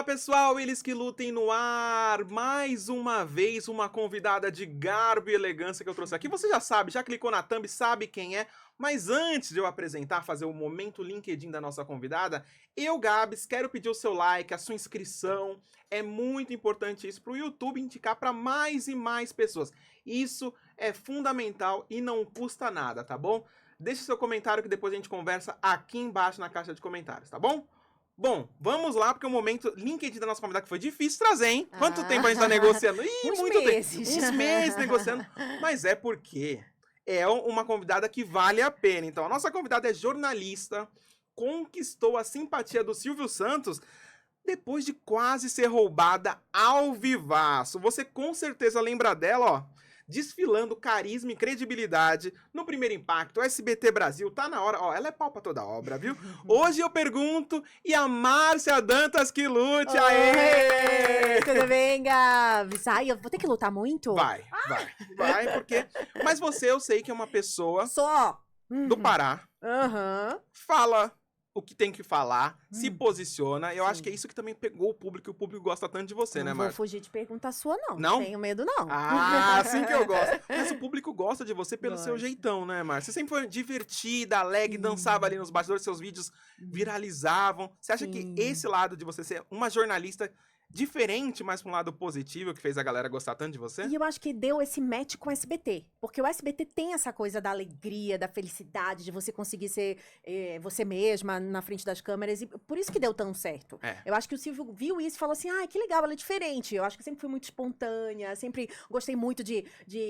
Olá pessoal, eles que lutem no ar, mais uma vez uma convidada de garbo e elegância que eu trouxe aqui. Você já sabe, já clicou na thumb, sabe quem é, mas antes de eu apresentar, fazer o momento LinkedIn da nossa convidada, eu, Gabs, quero pedir o seu like, a sua inscrição, é muito importante isso para o YouTube indicar para mais e mais pessoas. Isso é fundamental e não custa nada, tá bom? Deixe seu comentário que depois a gente conversa aqui embaixo na caixa de comentários, tá bom? Bom, vamos lá, porque o momento LinkedIn da nossa convidada que foi difícil trazer, hein? Quanto tempo a gente tá negociando? Ih, muito meses. tempo. Uns meses negociando. Mas é porque é uma convidada que vale a pena. Então, a nossa convidada é jornalista, conquistou a simpatia do Silvio Santos depois de quase ser roubada ao vivaço. Você com certeza lembra dela, ó. Desfilando carisma e credibilidade no Primeiro Impacto, SBT Brasil, tá na hora, ó, ela é pau pra toda obra, viu? Hoje eu pergunto, e a Márcia Dantas que lute, aê! Tudo bem, Gabs? Ai, eu vou ter que lutar muito? Vai, porque... Mas você, eu sei que é uma pessoa Só. do Pará, fala o que tem que falar, se posiciona. Eu acho que é isso que também pegou o público, e o público gosta tanto de você, né, Não Márcia? vou fugir de pergunta sua, não. Não? Tenho medo, não. Ah, assim que eu gosto. Mas o público gosta de você pelo seu jeitão, né, Márcia? Você sempre foi divertida, alegre, dançava ali nos bastidores, seus vídeos viralizavam. Você acha que esse lado de você ser uma jornalista diferente, mas pra um lado positivo, que fez a galera gostar tanto de você? E eu acho que deu esse match com o SBT. Porque o SBT tem essa coisa da alegria, da felicidade, de você conseguir ser você mesma na frente das câmeras. E por isso que deu tão certo. É. Eu acho que o Silvio viu isso e falou assim, ah, que legal, ela é diferente. Eu acho que sempre fui muito espontânea, sempre gostei muito de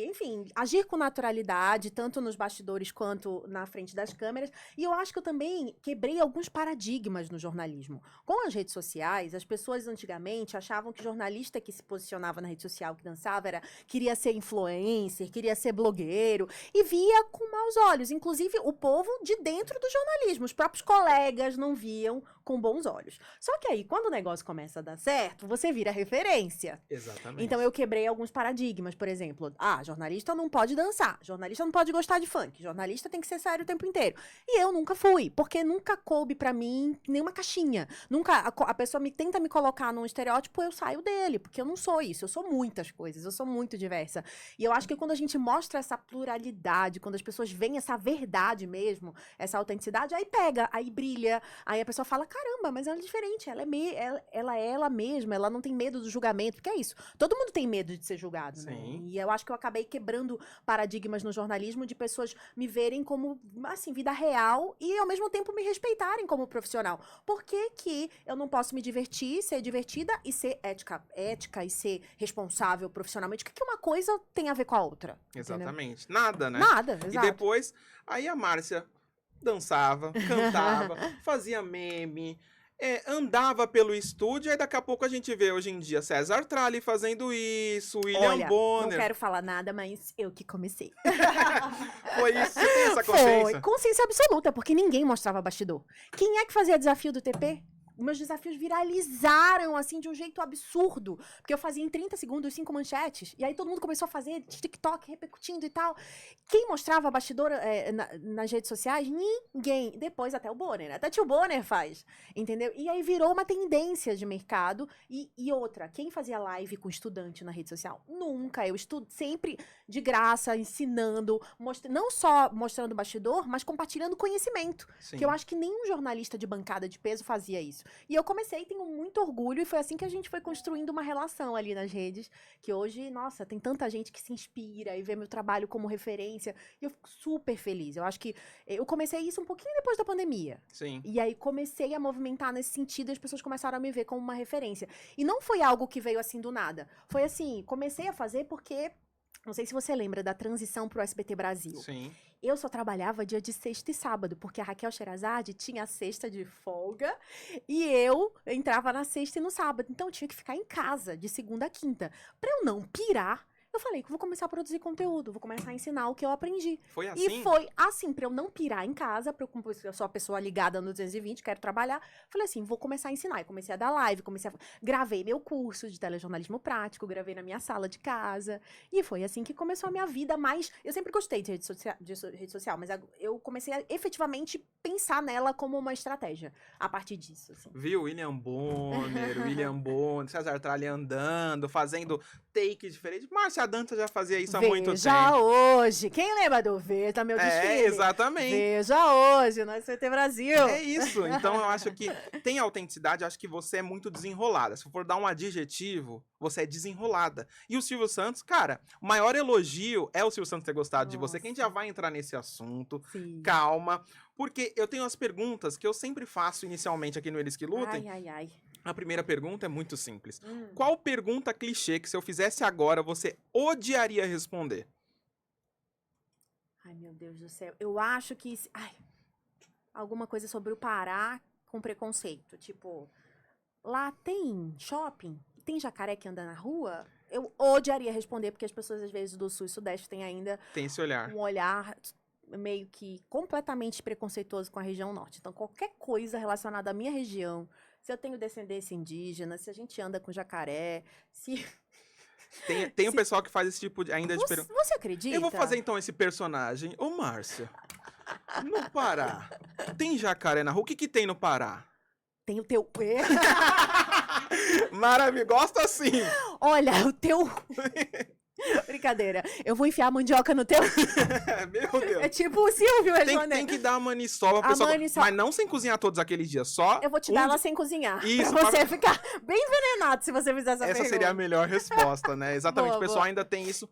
enfim, agir com naturalidade, tanto nos bastidores quanto na frente das câmeras. E eu acho que eu também quebrei alguns paradigmas no jornalismo. Com as redes sociais, as pessoas antigamente achavam que jornalista que se posicionava na rede social, que dançava, queria ser influencer, queria ser blogueiro, e via com maus olhos. Inclusive, o povo de dentro do jornalismo, os próprios colegas não viam com bons olhos. Só que aí, quando o negócio começa a dar certo, você vira referência. Exatamente. Então, eu quebrei alguns paradigmas, por exemplo. Ah, jornalista não pode dançar, jornalista não pode gostar de funk, jornalista tem que ser sério o tempo inteiro. E eu nunca fui, porque nunca coube pra mim nenhuma caixinha. Nunca, a pessoa tenta me colocar num estereótipo, eu saio dele, porque eu não sou isso, eu sou muitas coisas, eu sou muito diversa. E eu acho que quando a gente mostra essa pluralidade, quando as pessoas veem essa verdade mesmo, essa autenticidade, aí pega, aí brilha, aí a pessoa fala, caramba, mas ela é diferente, ela é ela mesma, ela não tem medo do julgamento, porque é isso, todo mundo tem medo de ser julgado, né? E eu acho que eu acabei quebrando paradigmas no jornalismo de pessoas me verem como, assim, vida real e ao mesmo tempo me respeitarem como profissional. Por que que eu não posso me divertir, ser divertida e ser ética e ser responsável profissionalmente? O que uma coisa tem a ver com a outra? Exatamente. Entendeu? Nada, né? Nada, exato. E depois, aí a Márcia dançava, cantava, fazia meme, andava pelo estúdio, aí daqui a pouco a gente vê hoje em dia César Tralli fazendo isso, William Bonner. Não quero falar nada, mas eu que comecei. Foi isso? Você tem essa consciência? Foi, consciência absoluta, porque ninguém mostrava bastidor. Quem é que fazia desafio do TP? Meus desafios viralizaram, assim, de um jeito absurdo. Porque eu fazia em 30 segundos 5 manchetes. E aí todo mundo começou a fazer TikTok, repercutindo e tal. Quem mostrava bastidor nas redes sociais? Ninguém. Depois até o Bonner. Até tio Bonner faz. Entendeu? E aí virou uma tendência de mercado. E outra, quem fazia live com estudante na rede social? Nunca. Eu estudo sempre de graça, ensinando. Não só mostrando bastidor, mas compartilhando conhecimento. Sim. Que eu acho que nenhum jornalista de bancada de peso fazia isso. E eu comecei, tenho muito orgulho, e foi assim que a gente foi construindo uma relação ali nas redes, que hoje, nossa, tem tanta gente que se inspira e vê meu trabalho como referência, e eu fico super feliz. Eu acho que eu comecei isso um pouquinho depois da pandemia. Sim. E aí comecei a movimentar nesse sentido, e as pessoas começaram a me ver como uma referência. E não foi algo que veio assim do nada. Foi assim, comecei a fazer porque... Não sei se você lembra da transição pro SBT Brasil. Sim. Eu só trabalhava dia de sexta e sábado, porque a Raquel Sherazade tinha a sexta de folga e eu entrava na sexta e no sábado. Então eu tinha que ficar em casa de segunda a quinta. Pra eu não pirar, Eu falei que vou começar a produzir conteúdo, vou começar a ensinar o que eu aprendi. Foi assim? E foi assim, pra eu não pirar em casa, eu sou a pessoa ligada no 220, quero trabalhar. Falei assim, vou começar a ensinar. E comecei a dar live, gravei meu curso de telejornalismo prático, gravei na minha sala de casa. E foi assim que começou a minha vida mais... Eu sempre gostei de rede social, mas eu comecei a efetivamente pensar nela como uma estratégia a partir disso. Assim. Viu? William Bonner, César Tralli andando, fazendo take diferente. Márcia Dantas já fazia isso há muito tempo. Veja hoje. Quem lembra do Veja meu desfile? É, exatamente. Veja hoje, no SBT Brasil. É isso. Então eu acho que tem autenticidade, eu acho que você é muito desenrolada. Se for dar um adjetivo, você é desenrolada. E o Silvio Santos, cara, o maior elogio é o Silvio Santos ter gostado de você, que a gente já vai entrar nesse assunto. Sim. Calma. Porque eu tenho as perguntas que eu sempre faço inicialmente aqui no Eles que Lutem. Ai. A primeira pergunta é muito simples. Qual pergunta clichê que se eu fizesse agora você odiaria responder? Ai, meu Deus do céu. Eu acho que... alguma coisa sobre o Pará com preconceito. Tipo, lá tem shopping? Tem jacaré que anda na rua? Eu odiaria responder, porque as pessoas, às vezes, do Sul e Sudeste têm ainda Tem esse olhar. um olhar meio que completamente preconceituoso com a região norte. Então, qualquer coisa relacionada à minha região, se eu tenho descendência indígena, se a gente anda com jacaré, se... Tem um pessoal que faz esse tipo ainda de pergunta. Você acredita? Eu vou fazer então esse personagem. Ô, Márcia, no Pará, tem jacaré na rua? O que tem no Pará? Tem o teu... Maravilha, gosto assim. Olha, o teu... Brincadeira. Eu vou enfiar a mandioca no teu... Meu Deus. É tipo o Silvio respondendo. Tem que dar a maniçoba, pessoal. Mas não sem cozinhar todos aqueles dias, só... Eu vou te dar ela sem cozinhar. Isso, pra você ficar bem envenenado se você fizer essa pergunta. Essa seria a melhor resposta, né? Exatamente, Boa, o pessoal boa. ainda tem isso.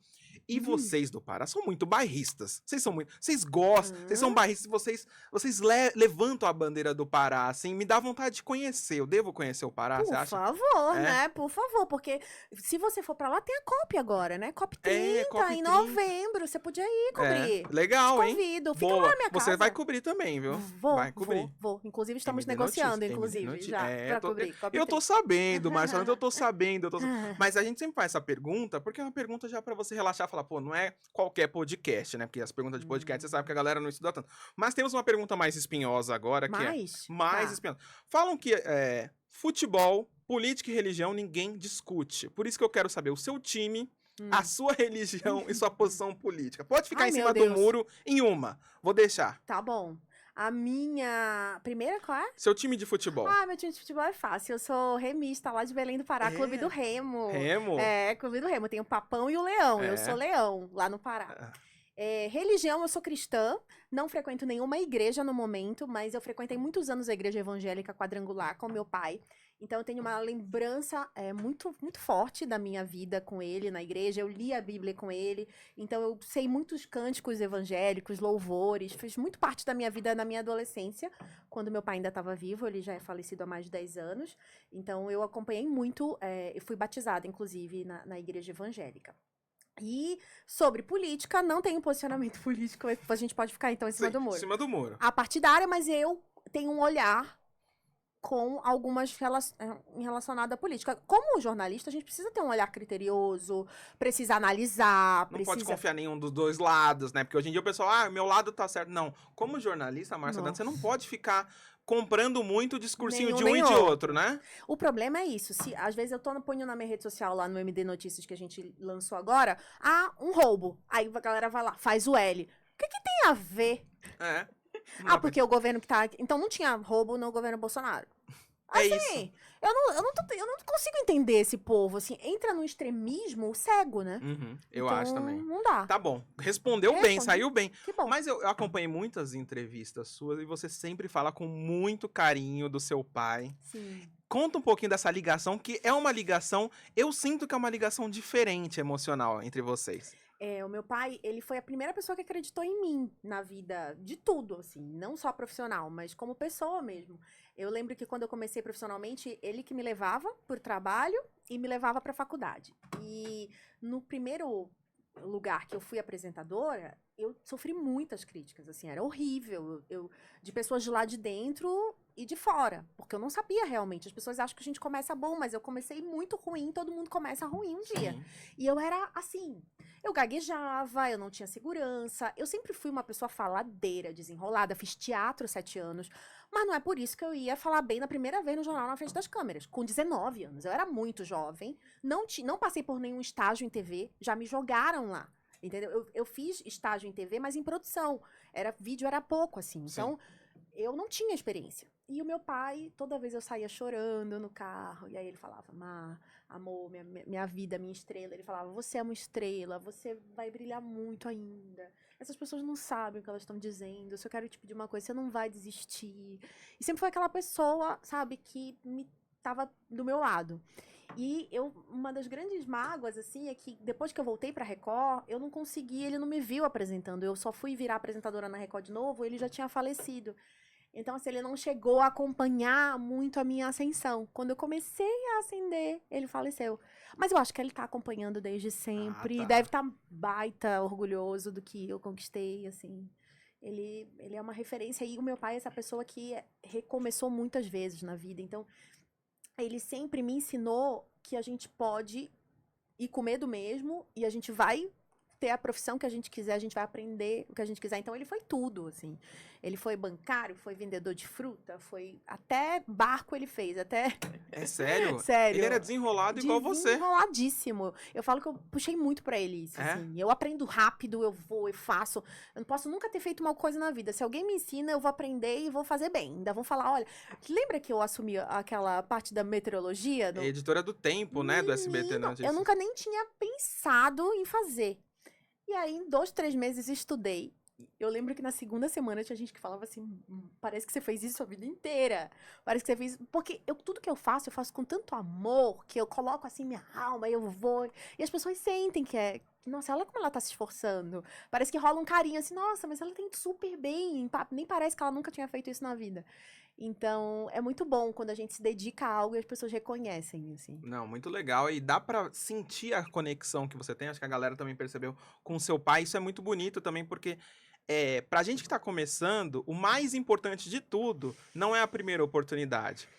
E vocês do Pará são muito bairristas. Vocês gostam, vocês são bairristas, vocês levantam a bandeira do Pará, assim, me dá vontade de conhecer. Eu devo conhecer o Pará, você Por acha? favor, É? né? Por favor, porque se você for pra lá, tem a COP agora, né? COP 30, COP em 30. novembro. Você podia ir cobrir. Legal, hein? Convido. Fica Boa. lá na minha casa. Você vai cobrir também, viu? vai cobrir. Vou. Inclusive, estamos MD negociando, Notícias, inclusive, MD já, pra cobrir. COP Eu tô 30. sabendo, Marcelo, eu tô sabendo. Mas a gente sempre faz essa pergunta, porque é uma pergunta já pra você relaxar e falar, pô, não é qualquer podcast, né? Porque as perguntas de podcast, você sabe que a galera não estuda tanto. Mas temos uma pergunta mais espinhosa agora, que é mais Tá. espinhosa. Falam que futebol, política e religião ninguém discute. Por isso que eu quero saber o seu time, a sua religião e sua posição política. Pode ficar Ai, em meu cima do Deus. muro em uma. Vou deixar. Tá bom. A minha... Primeira, qual é? Seu time de futebol. Ah, meu time de futebol é fácil. Eu sou remista lá de Belém do Pará, Clube do Remo. Remo? É, Clube do Remo. Tem o Papão e o Leão. É. Eu sou Leão, lá no Pará. Religião, eu sou cristã. Não frequento nenhuma igreja no momento, mas eu frequentei muitos anos a igreja evangélica quadrangular com meu pai. Então, eu tenho uma lembrança muito, muito forte da minha vida com ele na igreja. Eu li a Bíblia com ele. Então, eu sei muitos cânticos evangélicos, louvores. Fez muito parte da minha vida na minha adolescência, quando meu pai ainda estava vivo. Ele já é falecido há mais de 10 anos. Então, eu acompanhei muito. Eu fui batizada, inclusive, na igreja evangélica. E sobre política, não tenho posicionamento político. A gente pode ficar, então, em cima do muro. Em cima do muro. A partidária, mas eu tenho um olhar com algumas relacionadas à política. Como jornalista, a gente precisa ter um olhar criterioso, precisa analisar, Não pode confiar em nenhum dos dois lados, né? Porque hoje em dia o pessoal, meu lado tá certo. Não. Como jornalista, Márcia Dantas, você não pode ficar comprando muito o discursinho de um e de outro, né? O problema é isso. Às vezes eu ponho na minha rede social, lá no MD Notícias que a gente lançou agora, um roubo. Aí a galera vai lá, faz o L. O que tem a ver? Porque o governo que tá aqui... Então não tinha roubo no governo Bolsonaro. Assim, eu não consigo entender esse povo, assim, entra no extremismo cego, né? Eu então, acho também. Não dá. Tá bom, respondeu bem, saiu bem. Que bom. Mas eu acompanhei muitas entrevistas suas e você sempre fala com muito carinho do seu pai. Sim. Conta um pouquinho dessa ligação, que é uma ligação, eu sinto que é uma ligação diferente emocional entre vocês. O meu pai, ele foi a primeira pessoa que acreditou em mim na vida, de tudo, assim, não só profissional, mas como pessoa mesmo. Eu lembro que quando eu comecei profissionalmente, ele que me levava por trabalho e me levava para a faculdade. E no primeiro lugar que eu fui apresentadora, eu sofri muitas críticas, assim, era horrível, de pessoas de lá de dentro e de fora, porque eu não sabia realmente. As pessoas acham que a gente começa bom, mas eu comecei muito ruim, todo mundo começa ruim um dia. Sim. E eu era, assim, Eu gaguejava, eu não tinha segurança. Eu sempre fui uma pessoa faladeira, desenrolada. Fiz teatro 7 anos. Mas não é por isso que eu ia falar bem na primeira vez no jornal na frente das câmeras. Com 19 anos. Eu era muito jovem. Não passei por nenhum estágio em TV. Já me jogaram lá. Entendeu? Eu fiz estágio em TV, mas em produção. Vídeo era pouco, assim. Então, eu não tinha experiência. E o meu pai, toda vez eu saía chorando no carro. E aí ele falava, Má, amor, minha vida, minha estrela. Ele falava, você é uma estrela, você vai brilhar muito ainda. Essas pessoas não sabem o que elas estão dizendo. Se eu quero te pedir uma coisa, você não vai desistir. E sempre foi aquela pessoa, sabe, que tava do meu lado. E uma das grandes mágoas, assim, é que depois que eu voltei pra Record, eu não consegui, ele não me viu apresentando. Eu só fui virar apresentadora na Record de novo, ele já tinha falecido. Então, assim, ele não chegou a acompanhar muito a minha ascensão. Quando eu comecei a ascender, ele faleceu. Mas eu acho que ele tá acompanhando desde sempre. Ah, tá. Deve estar baita orgulhoso do que eu conquistei, assim. Ele é uma referência. E o meu pai é essa pessoa que recomeçou muitas vezes na vida. Então, ele sempre me ensinou que a gente pode ir com medo mesmo e a gente vai ter a profissão que a gente quiser, a gente vai aprender o que a gente quiser. Então, ele foi tudo, assim. Ele foi bancário, foi vendedor de fruta, foi... Até barco ele fez, até... É sério? Sério. Ele era desenrolado igual você. Desenroladíssimo. Eu falo que eu puxei muito pra ele isso, assim. Eu aprendo rápido, eu vou, eu faço. Eu não posso nunca ter feito uma coisa na vida. Se alguém me ensina, eu vou aprender e vou fazer bem. Ainda vão falar, olha, lembra que eu assumi aquela parte da meteorologia? É editora do Tempo, né, do SBT, não Eu nunca nem tinha pensado em fazer. E aí, em 2, 3 meses, estudei. Eu lembro que na segunda semana tinha gente que falava assim, parece que você fez isso a vida inteira. Parece que você fez... Porque tudo que eu faço com tanto amor, que eu coloco assim minha alma, e eu vou... E as pessoas sentem que é... Nossa, olha como ela tá se esforçando. Parece que rola um carinho assim, nossa, mas ela tem super bem. Nem parece que ela nunca tinha feito isso na vida. Então, é muito bom quando a gente se dedica a algo e as pessoas reconhecem, assim. Não, muito legal. E dá pra sentir a conexão que você tem. Acho que a galera também percebeu com o seu pai. Isso é muito bonito também, porque pra gente que tá começando, o mais importante de tudo não é a primeira oportunidade.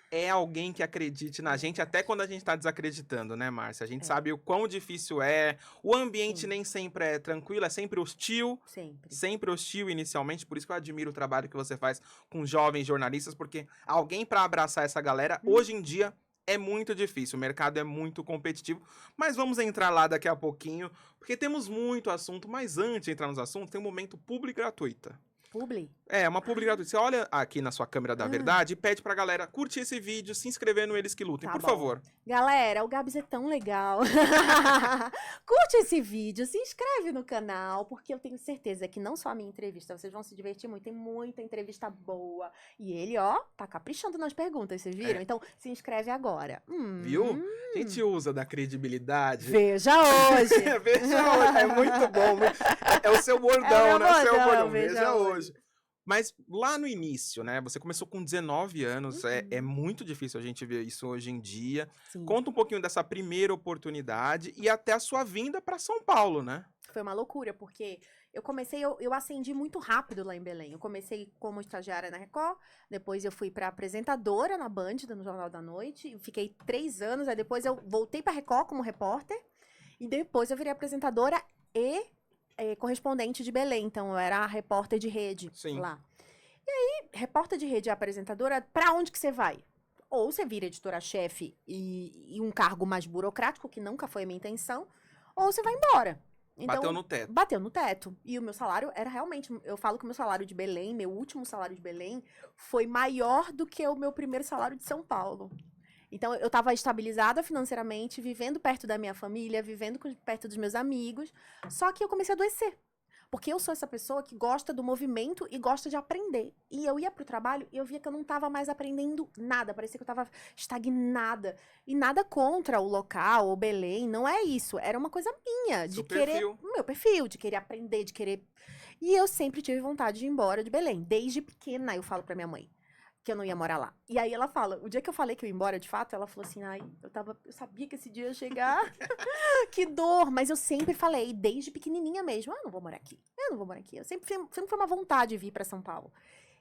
É alguém que acredite na gente, até quando a gente tá desacreditando, né, Márcia? A gente sabe o quão difícil é. O ambiente Sim. nem sempre é tranquilo, é sempre hostil. Sempre. Sempre hostil inicialmente, por isso que eu admiro o trabalho que você faz com jovens jornalistas, porque alguém para abraçar essa galera, hoje em dia, é muito difícil. O mercado é muito competitivo, mas vamos entrar lá daqui a pouquinho, porque temos muito assunto, mas antes de entrar nos assuntos, tem um momento público e gratuita. Publi? É, uma publi gratuita. Você olha aqui na sua câmera da verdade e pede pra galera curtir esse vídeo, se inscrever no Eles que Lutem, Tá por bom. favor. Galera, o Gabs é tão legal. Curte esse vídeo, se inscreve no canal, porque eu tenho certeza que não só a minha entrevista, vocês vão se divertir muito, tem muita entrevista boa. E ele, ó, tá caprichando nas perguntas, vocês viram? Então, se inscreve agora. Viu? A gente usa da credibilidade. Veja hoje. Veja hoje, é muito bom. É o seu bordão, né? O seu bordão. Veja hoje. Mas lá no início, né? Você começou com 19 anos, é muito difícil a gente ver isso hoje em dia. Sim. Conta um pouquinho dessa primeira oportunidade e até a sua vinda para São Paulo, né? Foi uma loucura, porque eu ascendi muito rápido lá em Belém. Eu comecei como estagiária na Record, depois eu fui pra apresentadora na Band, no Jornal da Noite, fiquei 3 anos, aí depois eu voltei pra Record como repórter, e depois eu virei apresentadora e correspondente de Belém, então eu era a repórter de rede lá. E aí, repórter de rede e apresentadora, pra onde que você vai? Ou você vira editora-chefe e um cargo mais burocrático, que nunca foi a minha intenção, ou você vai embora. Então, Bateu no teto. Bateu no teto. E o meu salário era realmente... Eu falo que o meu salário de Belém, meu último salário de Belém, foi maior do que o meu primeiro salário de São Paulo. Então, eu estava estabilizada financeiramente, vivendo perto da minha família, vivendo perto dos meus amigos. Só que eu comecei a adoecer. Porque eu sou essa pessoa que gosta do movimento e gosta de aprender. E eu ia pro trabalho e eu via que eu não estava mais aprendendo nada. Parecia que eu estava estagnada. E nada contra o local ou Belém, não é isso. Era uma coisa minha, de querer... Meu perfil, de querer aprender, de querer... E eu sempre tive vontade de ir embora de Belém. Desde pequena eu falo pra minha mãe que eu não ia morar lá. E aí ela fala, o dia que eu falei que eu ia embora, de fato, ela falou assim, ai, eu sabia que esse dia ia chegar. Que dor! Mas eu sempre falei, desde pequenininha mesmo, eu não vou morar aqui. Eu não vou morar aqui. Sempre foi uma vontade de vir pra São Paulo.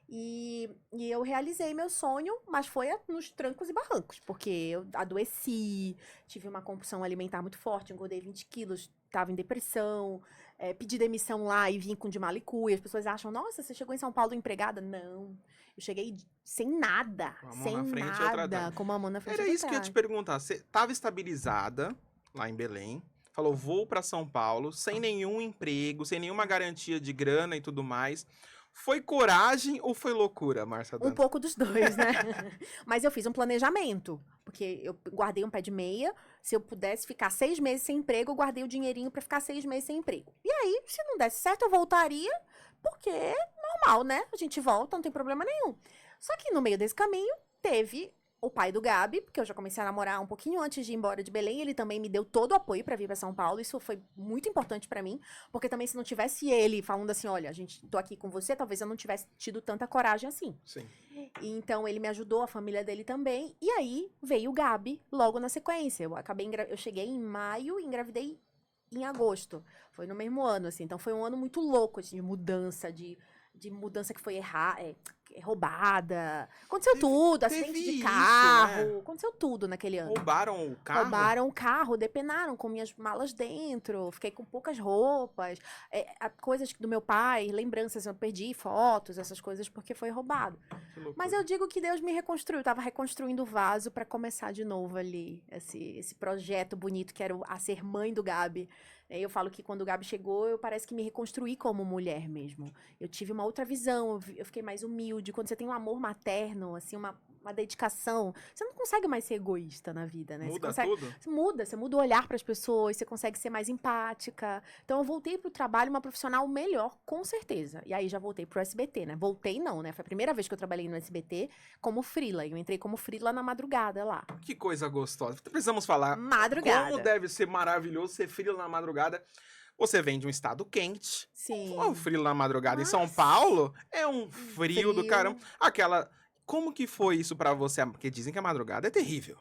E eu realizei meu sonho, mas foi nos trancos e barrancos, porque eu adoeci, tive uma compulsão alimentar muito forte, engordei 20 quilos, tava em depressão, pedi demissão lá e vim com de malicuia. As pessoas acham, nossa, você chegou em São Paulo empregada? Não. Eu cheguei sem nada, Com a mão sem na frente e outra nada, atrás. com uma mão na frente e Era outra isso que eu ia atrás. te perguntar. Você estava estabilizada lá em Belém, falou, vou para São Paulo, sem nenhum emprego, sem nenhuma garantia de grana e tudo mais. Foi coragem ou foi loucura, Márcia Um Dantas? pouco dos dois, né? Mas eu fiz um planejamento, porque eu guardei um pé de meia. Se eu pudesse ficar 6 meses sem emprego, eu guardei o dinheirinho pra ficar 6 meses sem emprego. E aí, se não desse certo, eu voltaria, porque é normal, né? A gente volta, não tem problema nenhum. Só que no meio desse caminho, teve o pai do Gabi, porque eu já comecei a namorar um pouquinho antes de ir embora de Belém. Ele também me deu todo o apoio pra vir pra São Paulo. Isso foi muito importante pra mim, porque também se não tivesse ele falando assim, olha, tô aqui com você, talvez eu não tivesse tido tanta coragem assim. Sim. E então ele me ajudou, a família dele também. E aí veio o Gabi logo na sequência. Eu cheguei em maio e engravidei em agosto. Foi no mesmo ano, assim. Então foi um ano muito louco, assim, de mudança que foi roubada. Aconteceu tudo, acidente teve de isso, carro. né? Aconteceu tudo naquele ano. Roubaram o carro? Roubaram o carro, depenaram com minhas malas dentro, fiquei com poucas roupas, coisas do meu pai, lembranças, eu perdi fotos, essas coisas, porque foi roubado. Que loucura. Mas eu digo que Deus me reconstruiu, eu tava reconstruindo o vaso pra começar de novo ali, esse projeto bonito que era a ser mãe do Gabi. Eu falo que quando o Gabi chegou, eu parece que me reconstruí como mulher mesmo. Eu tive uma outra visão, eu fiquei mais humilde. Quando você tem um amor materno, assim, uma dedicação, você não consegue mais ser egoísta na vida, né? Muda você consegue, tudo? você muda o olhar para as pessoas, você consegue ser mais empática. Então eu voltei pro trabalho uma profissional melhor, com certeza. E aí já voltei pro SBT, né? Voltei não, né? Foi a primeira vez que eu trabalhei no SBT como freela. Eu entrei como freela na madrugada lá. Que coisa gostosa. Precisamos falar Madrugada. como deve ser maravilhoso ser frio na madrugada. Você vem de um estado quente. Sim. O frio na madrugada em São Nossa. Paulo é um frio do Frio. caramba. Como que foi isso pra você? Porque dizem que a madrugada é terrível.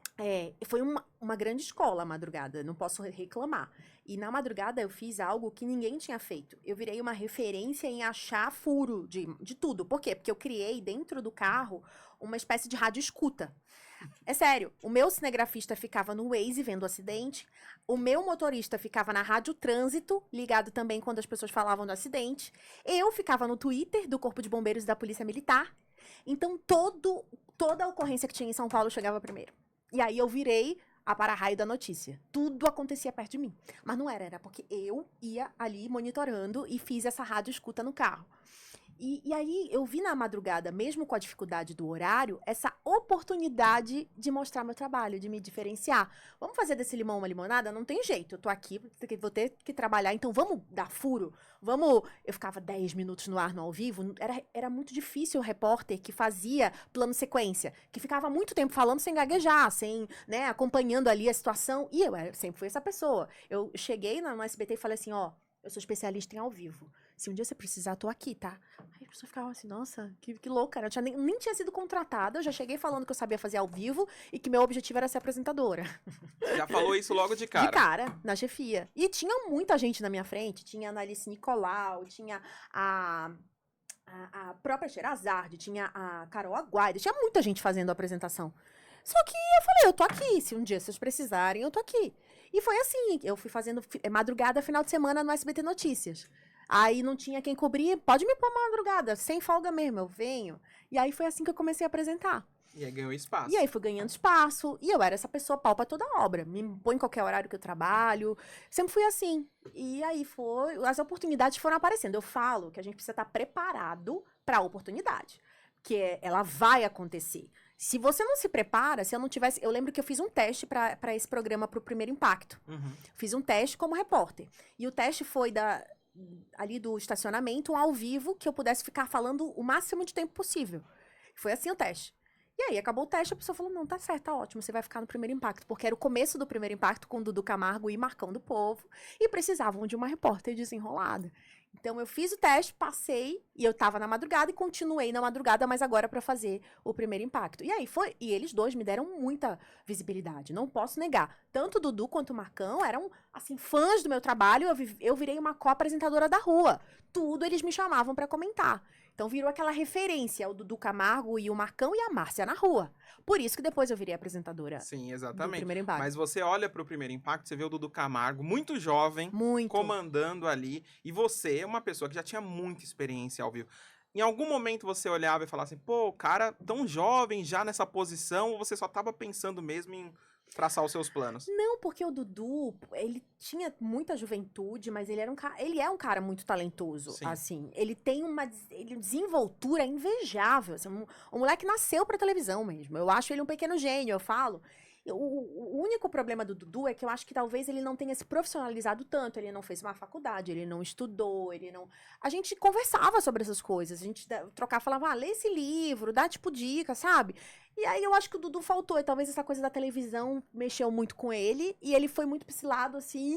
Foi uma grande escola a madrugada, não posso reclamar. E na madrugada eu fiz algo que ninguém tinha feito. Eu virei uma referência em achar furo de tudo. Por quê? Porque eu criei dentro do carro uma espécie de rádio escuta. É sério, o meu cinegrafista ficava no Waze vendo o acidente, o meu motorista ficava na rádio trânsito, ligado também quando as pessoas falavam do acidente, eu ficava no Twitter do Corpo de Bombeiros e da Polícia Militar. Então, toda a ocorrência que tinha em São Paulo chegava primeiro. E aí eu virei a para-raio da notícia. Tudo acontecia perto de mim. Mas não era porque eu ia ali monitorando e fiz essa rádio escuta no carro. E aí eu vi na madrugada, mesmo com a dificuldade do horário, essa oportunidade de mostrar meu trabalho, de me diferenciar. Vamos fazer desse limão uma limonada? Não tem jeito, eu tô aqui, vou ter que trabalhar, então vamos dar furo? Eu ficava 10 minutos no ar no ao vivo, era muito difícil o repórter que fazia plano sequência, que ficava muito tempo falando sem gaguejar, sem, né, acompanhando ali a situação, e eu sempre fui essa pessoa. Eu cheguei no SBT e falei assim, ó, eu sou especialista em ao vivo. Se um dia você precisar, tô aqui, tá? Aí a pessoa ficava assim, nossa, que louca. Eu nem tinha sido contratada, eu já cheguei falando que eu sabia fazer ao vivo e que meu objetivo era ser apresentadora. Já falou isso logo de cara? De cara, na chefia. E tinha muita gente na minha frente. Tinha a Analice Nicolau, tinha a própria Sherazade, tinha a Carol Aguaida. Tinha muita gente fazendo a apresentação. Só que eu falei, eu tô aqui. Se um dia vocês precisarem, eu tô aqui. E foi assim, eu fui fazendo madrugada, final de semana no SBT Notícias. Aí não tinha quem cobrir, pode me pôr madrugada, sem folga mesmo, eu venho. E aí foi assim que eu comecei a apresentar. E aí ganhou espaço. E aí fui ganhando espaço, e eu era essa pessoa pau pra toda obra. Me põe em qualquer horário que eu trabalho, sempre fui assim. E aí as oportunidades foram aparecendo. Eu falo que a gente precisa estar preparado pra oportunidade, que ela vai acontecer. Se você não se prepara, se eu não tivesse... Eu lembro que eu fiz um teste pra esse programa, pro Primeiro Impacto. Uhum. Fiz um teste como repórter. E o teste foi ali do estacionamento, um ao vivo, que eu pudesse ficar falando o máximo de tempo possível. Foi assim o teste. E aí, acabou o teste, a pessoa falou, não, tá certo, tá ótimo, você vai ficar no Primeiro Impacto. Porque era o começo do Primeiro Impacto com o Dudu Camargo e Marcão do Povo. E precisavam de uma repórter desenrolada. Então, eu fiz o teste, passei, e eu tava na madrugada e continuei na madrugada, mas agora pra fazer o Primeiro Impacto. E aí, e eles dois me deram muita visibilidade, não posso negar. Tanto o Dudu quanto o Marcão eram, assim, fãs do meu trabalho, eu virei uma co-apresentadora da rua. Tudo eles me chamavam pra comentar. Então virou aquela referência, o Dudu Camargo e o Marcão e a Márcia na rua. Por isso que depois eu virei apresentadora Sim, do exatamente. Primeiro Impacto. Mas você olha pro Primeiro Impacto, você vê o Dudu Camargo, muito jovem, Muito. comandando ali, e você é uma pessoa que já tinha muita experiência ao vivo. Em algum momento você olhava e falava assim, pô, o cara tão jovem já nessa posição, ou você só tava pensando mesmo em traçar os seus planos? Não, porque o Dudu, ele tinha muita juventude, mas ele era ele é um cara muito talentoso, Sim. assim. Ele tem uma desenvoltura invejável, assim, o moleque nasceu pra televisão mesmo. Eu acho ele um pequeno gênio, eu falo. O único problema do Dudu é que eu acho que talvez ele não tenha se profissionalizado tanto. Ele não fez uma faculdade, ele não estudou, ele não... A gente conversava sobre essas coisas, a gente trocava, falava, lê esse livro, dá tipo dica, sabe? E aí eu acho que o Dudu faltou, e talvez essa coisa da televisão mexeu muito com ele, e ele foi muito pra esse lado, assim,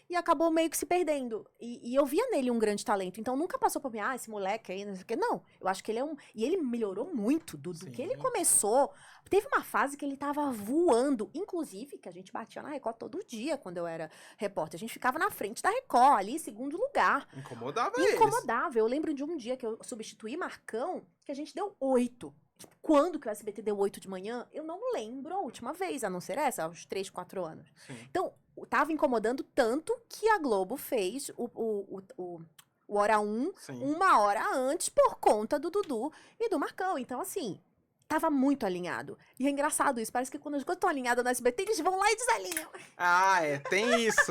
e acabou meio que se perdendo. E eu via nele um grande talento, então nunca passou por mim, esse moleque aí, não sei o quê. Não, eu acho que ele é um... E ele melhorou muito do que ele começou. Teve uma fase que ele tava voando, inclusive, que a gente batia na Record todo dia quando eu era repórter. A gente ficava na frente da Record, ali, segundo lugar. Incomodava eles. Incomodava. Eu lembro de um dia que eu substituí Marcão, que a gente deu 8. Quando que o SBT deu 8 de manhã? Eu não lembro a última vez, a não ser essa, aos 3, 4 anos. Sim. Então, tava incomodando tanto que a Globo fez o Hora 1 Sim. 1 hora antes por conta do Dudu e do Marcão. Então, assim, tava muito alinhado. E é engraçado isso, parece que quando as coisas estão alinhadas no SBT, eles vão lá e desalinham.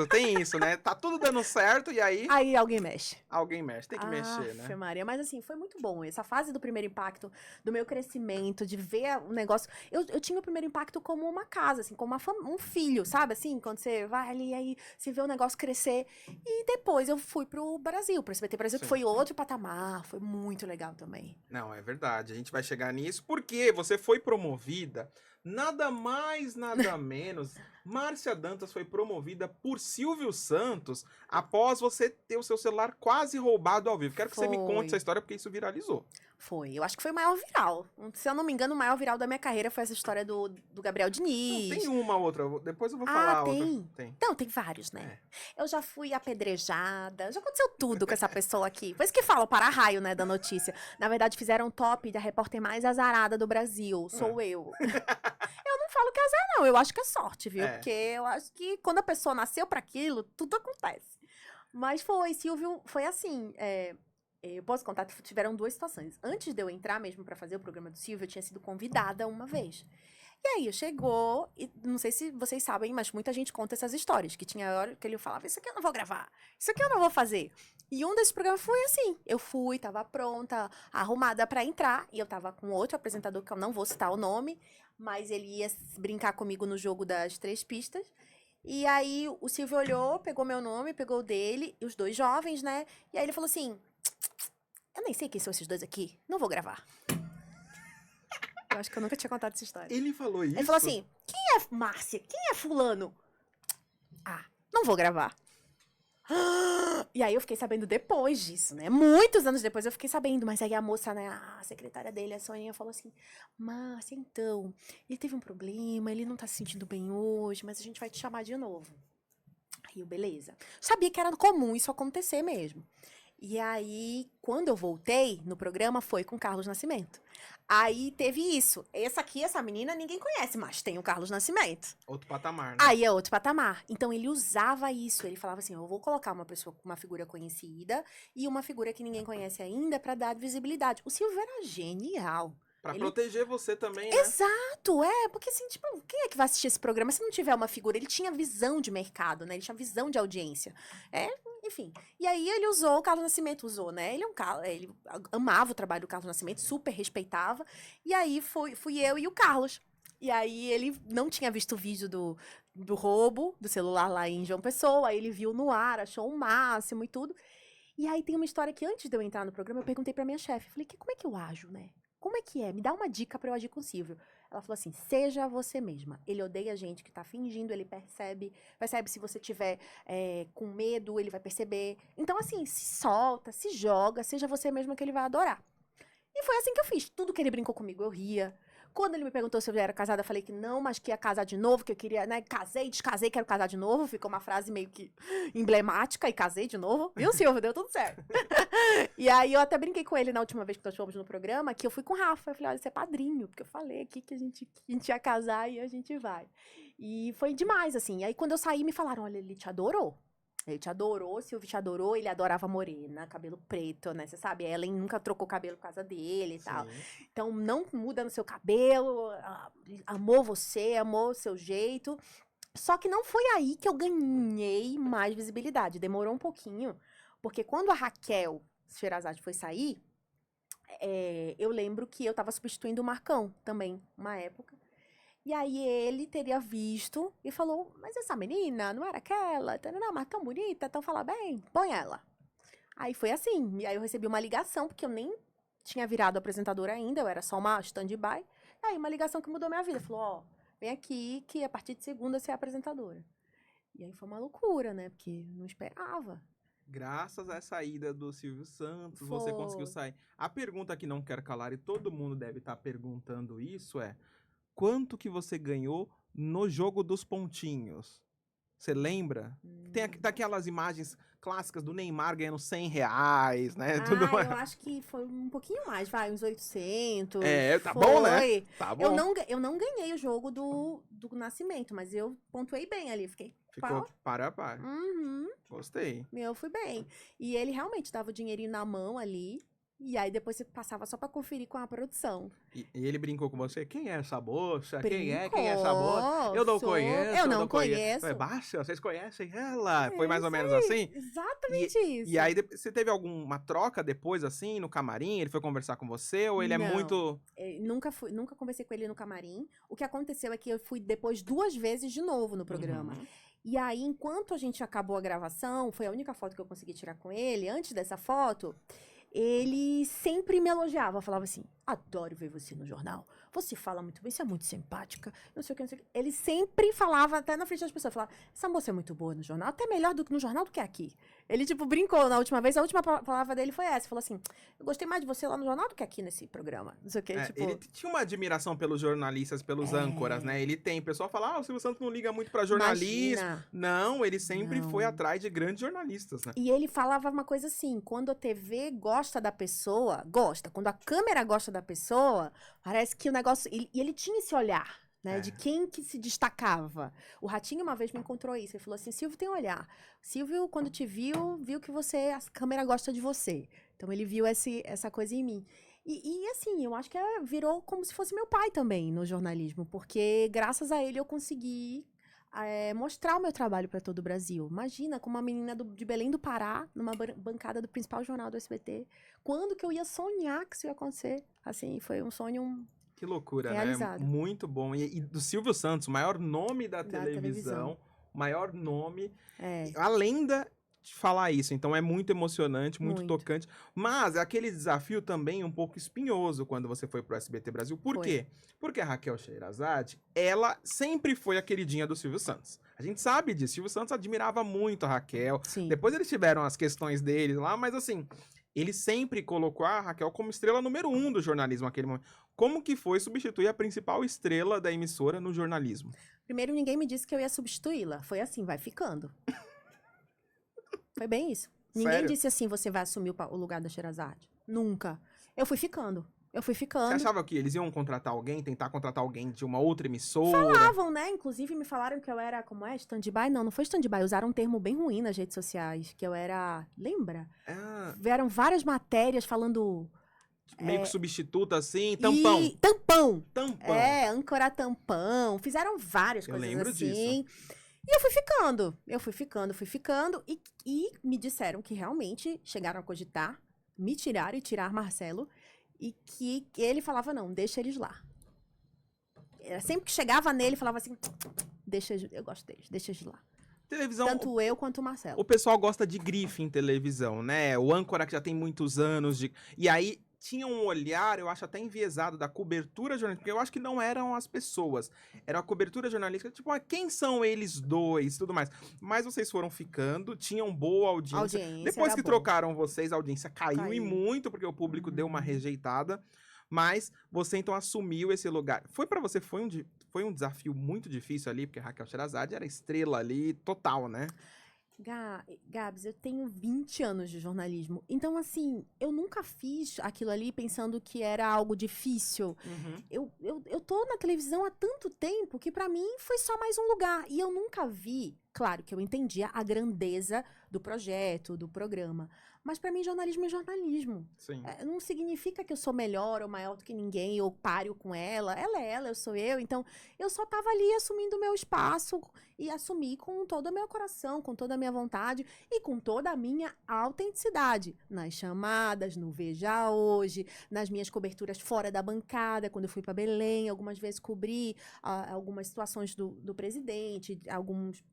Tem isso, né? Tá tudo dando certo e aí Aí alguém mexe. alguém mexe, tem que mexer, Afe né? Maria. Mas assim, foi muito bom. Essa fase do Primeiro Impacto, do meu crescimento, de ver o negócio. Eu tinha o Primeiro Impacto como uma casa, assim, como um filho, sabe? Assim, quando você vai ali, aí você vê o negócio crescer. E depois eu fui pro Brasil, pro SBT Brasil, que Sim. foi outro patamar. Foi muito legal também. Não, é verdade. A gente vai chegar nisso porque você foi promovida, nada mais, nada menos. Márcia Dantas foi promovida por Silvio Santos após você ter o seu celular quase roubado ao vivo. Quero que você me conte essa história porque isso viralizou. Foi. Eu acho que foi o maior viral. Se eu não me engano, o maior viral da minha carreira foi essa história do Gabriel Não, Diniz. tem uma outra, depois eu vou falar tem? outra. Tem. Não, tem vários, né? Eu já fui apedrejada, já aconteceu tudo com essa pessoa aqui. Por isso que fala o para-raio, né, da notícia. Na verdade, fizeram um top da repórter mais azarada do Brasil. Sou eu. Eu não falo que é azar, não. Eu acho que é sorte, viu? Porque eu acho que quando a pessoa nasceu pra aquilo, tudo acontece. Mas Silvio, foi assim... eu posso contar que tiveram 2 situações. Antes de eu entrar mesmo pra fazer o programa do Silvio, eu tinha sido convidada uma vez. E aí, chegou, e não sei se vocês sabem, mas muita gente conta essas histórias, que tinha hora que ele falava, isso aqui eu não vou gravar, isso aqui eu não vou fazer. E um desses programas foi assim, eu fui, tava pronta, arrumada pra entrar, e eu tava com outro apresentador, que eu não vou citar o nome, mas ele ia brincar comigo no jogo das 3 pistas. E aí, o Silvio olhou, pegou meu nome, pegou o dele, e os 2 jovens, né? E aí ele falou assim, eu nem sei quem são esses 2 aqui, não vou gravar. Eu acho que eu nunca tinha contado essa história. Ele falou isso? Ele falou assim, quem é Márcia? Quem é fulano? Não vou gravar. E aí eu fiquei sabendo depois disso, né? Muitos anos depois eu fiquei sabendo. Mas aí a moça, né? A secretária dele, a Soninha, falou assim, Márcia, então, ele teve um problema, ele não tá se sentindo bem hoje, mas a gente vai te chamar de novo. Aí eu, beleza. Sabia que era comum isso acontecer mesmo. E aí, quando eu voltei no programa, foi com o Carlos Nascimento. Aí teve isso. Essa menina, ninguém conhece, mas tem o Carlos Nascimento. Outro patamar, né? Aí é outro patamar. Então ele usava isso. Ele falava assim: eu vou colocar uma pessoa com uma figura conhecida e uma figura que ninguém conhece ainda pra dar visibilidade. O Silvio era genial. Pra proteger você também, né? Exato, porque assim, tipo, quem é que vai assistir esse programa se não tiver uma figura? Ele tinha visão de mercado, né? Ele tinha visão de audiência. Enfim. E aí ele usou, o Carlos Nascimento usou, né? Ele amava o trabalho do Carlos Nascimento, super respeitava. E aí fui eu e o Carlos. E aí ele não tinha visto o vídeo do roubo do celular lá em João Pessoa, aí ele viu no ar, achou o máximo e tudo. E aí tem uma história que antes de eu entrar no programa, eu perguntei pra minha chefe, falei, como é que eu ajo, né? Como é que é? Me dá uma dica pra eu agir com o Silvio. Ela falou assim, seja você mesma. Ele odeia gente que tá fingindo, ele percebe se você tiver com medo, ele vai perceber. Então, assim, se solta, se joga, seja você mesma que ele vai adorar. E foi assim que eu fiz. Tudo que ele brincou comigo, eu ria. Quando ele me perguntou se eu já era casada, eu falei que não, mas que ia casar de novo, que eu queria, né? Casei, descasei, quero casar de novo. Ficou uma frase meio que emblemática e casei de novo. Viu, Silvio? Deu tudo certo. E aí eu até brinquei com ele na última vez que nós fomos no programa, que eu fui com o Rafa. Eu falei, olha, você é padrinho, porque eu falei aqui que a gente ia casar e a gente vai. E foi demais, assim. E aí quando eu saí, me falaram, olha, ele te adorou. Ele te adorou, Silvio te adorou, ele adorava morena, cabelo preto, né? Você sabe, a Ellen nunca trocou cabelo por causa dele e tal. Então, não muda no seu cabelo, amou você, amou o seu jeito. Só que não foi aí que eu ganhei mais visibilidade. Demorou um pouquinho, porque quando a Raquel Sherazade foi sair, eu lembro que eu tava substituindo o Marcão também, uma época. E aí ele teria visto e falou, mas essa menina não era aquela? Não, mas tão bonita, então fala bem, põe ela. Aí foi assim, e aí eu recebi uma ligação, porque eu nem tinha virado apresentadora ainda, eu era só uma stand-by. Aí uma ligação que mudou minha vida, falou, ó, vem aqui que a partir de segunda você é apresentadora. E aí foi uma loucura, né, porque não esperava. Graças à saída do Silvio Santos, você conseguiu sair. A pergunta que não quer calar, e todo mundo deve estar perguntando isso, é... Quanto que você ganhou no jogo dos pontinhos? Você lembra? Tem daquelas imagens clássicas do Neymar ganhando R$100, né? Tudo mais. Eu acho que foi um pouquinho mais, vai, uns 800. Tá bom, né? Tá bom. Eu não ganhei o jogo do Nascimento, mas eu pontuei bem ali, Ficou para a par. Uhum. Gostei. Eu fui bem. E ele realmente dava o dinheirinho na mão ali. E aí depois você passava só pra conferir com a produção. E ele brincou com você? Quem é essa moça? Brincou, Quem é essa moça? Eu não conheço. Eu não conheço. Baixa, vocês conhecem ela? Foi mais ou menos assim? Exatamente isso. E aí você teve alguma troca depois, assim, no camarim? Ele foi conversar com você? Ou ele é muito... Nunca conversei com ele no camarim. O que aconteceu é que eu fui depois 2 vezes de novo no programa. Uhum. E aí, enquanto a gente acabou a gravação, foi a única foto que eu consegui tirar com ele. Antes dessa foto... Ele sempre me elogiava, falava assim, adoro ver você no jornal, você fala muito bem, você é muito simpática, não sei o que, não sei o que. Ele sempre falava, até na frente das pessoas, falava, essa moça é muito boa no jornal, até melhor no jornal do que aqui. Ele, tipo, brincou na última vez, a última palavra dele foi essa, falou assim, eu gostei mais de você lá no jornal do que aqui nesse programa, não sei o que, tipo... Ele tinha uma admiração pelos jornalistas, pelos âncoras, né? Ele tem, o pessoal fala, o Silvio Santos não liga muito pra jornalista. Imagina. Não, ele sempre foi atrás de grandes jornalistas, né? E ele falava uma coisa assim, quando a TV gosta da pessoa, gosta, quando a câmera gosta da pessoa, parece que o negócio... E ele tinha esse olhar, né, de quem que se destacava. O Ratinho uma vez me encontrou isso, ele falou assim, Silvio tem olhar. Silvio, quando te viu que a câmera gosta de você. Então ele viu essa coisa em mim. E assim, eu acho que virou como se fosse meu pai também no jornalismo, porque graças a ele eu consegui mostrar o meu trabalho para todo o Brasil. Imagina, como uma menina de Belém do Pará, numa bancada do principal jornal do SBT, quando que eu ia sonhar que isso ia acontecer? Assim, foi um sonho... Que loucura, realizado. Né? Muito bom. E do Silvio Santos, o maior nome da televisão, maior nome, a lenda de falar isso. Então é muito emocionante, muito tocante. Mas é aquele desafio também um pouco espinhoso quando você foi pro SBT Brasil. Por quê? Porque a Raquel Sherazade, ela sempre foi a queridinha do Silvio Santos. A gente sabe disso. Silvio Santos admirava muito a Raquel. Sim. Depois eles tiveram as questões deles lá, mas assim... Ele sempre colocou a Raquel como estrela número 1 do jornalismo naquele momento. Como que foi substituir a principal estrela da emissora no jornalismo? Primeiro, ninguém me disse que eu ia substituí-la. Foi assim, vai ficando. Foi bem isso. Ninguém disse assim, você vai assumir o lugar da Sherazade. Nunca. Eu fui ficando. Você achava que eles iam contratar alguém, tentar contratar alguém de uma outra emissora? Falavam, né? Inclusive me falaram que eu era, como é? Stand-by? Não foi stand-by. Usaram um termo bem ruim nas redes sociais. Que eu era... Lembra? Vieram várias matérias falando... Meio que substituta, assim, tampão. Tampão. Tampão. Âncora tampão. Fizeram várias coisas assim. Eu lembro disso. E eu fui ficando. E me disseram que realmente chegaram a cogitar, me tirar e tirar Marcelo. E que ele falava, não, deixa eles lá. Sempre que chegava nele, falava assim, eu gosto deles, deixa eles lá. Televisão, tanto eu quanto o Marcelo. O pessoal gosta de grife em televisão, né? O âncora que já tem muitos anos. E aí tinha um olhar, eu acho até enviesado, da cobertura jornalística, porque eu acho que não eram as pessoas. Era a cobertura jornalística, tipo, quem são eles dois e tudo mais. Mas vocês foram ficando, tinham boa audiência. Depois que trocaram vocês, a audiência caiu e muito, porque o público deu uma rejeitada. Mas você então assumiu esse lugar. Foi pra você, foi um desafio muito difícil ali, porque a Raquel Sherazade era estrela ali total, né? Gabs, eu tenho 20 anos de jornalismo. Então, assim, eu nunca fiz aquilo ali pensando que era algo difícil. Eu tô na televisão há tanto tempo que pra mim foi só mais um lugar. E eu nunca vi, claro que eu entendia a grandeza do projeto, do programa. Mas pra mim, jornalismo é jornalismo. Sim. Não significa que eu sou melhor ou maior do que ninguém, ou páreo com ela. Ela é ela, eu sou eu. Então, eu só tava ali assumindo o meu espaço e assumi com todo o meu coração, com toda a minha vontade e com toda a minha autenticidade. Nas chamadas, no Veja Hoje, nas minhas coberturas fora da bancada, quando eu fui para Belém, algumas vezes cobri algumas situações do presidente, alguns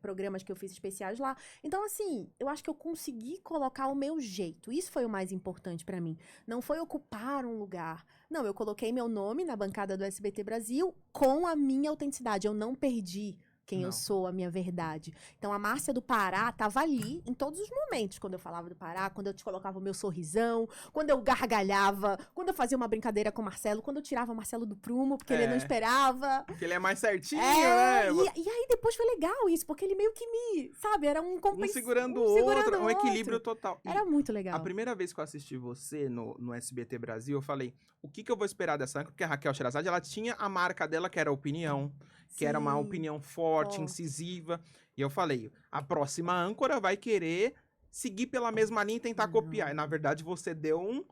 programas que eu fiz especiais lá. Então, assim, eu acho que eu consegui colocar o meu jeito. Isso foi o mais importante para mim. Não foi ocupar um lugar. Não, eu coloquei meu nome na bancada do SBT Brasil com a minha autenticidade. Eu não perdi quem eu sou, a minha verdade. Então, a Márcia do Pará tava ali em todos os momentos. Quando eu falava do Pará, quando eu te colocava o meu sorrisão, quando eu gargalhava, quando eu fazia uma brincadeira com o Marcelo, quando eu tirava o Marcelo do prumo, porque ele não esperava. Porque ele é mais certinho, né? E aí, depois foi legal isso, porque ele meio que me, sabe, era um Um segurando o outro, um equilíbrio total. Era muito legal. A primeira vez que eu assisti você no SBT Brasil, eu falei, o que eu vou esperar dessa âncora? Porque a Raquel Sherazade, ela tinha a marca dela, que era a opinião, que era uma opinião forte, incisiva. E eu falei, a próxima âncora vai querer seguir pela mesma linha e tentar copiar. E, na verdade, você deu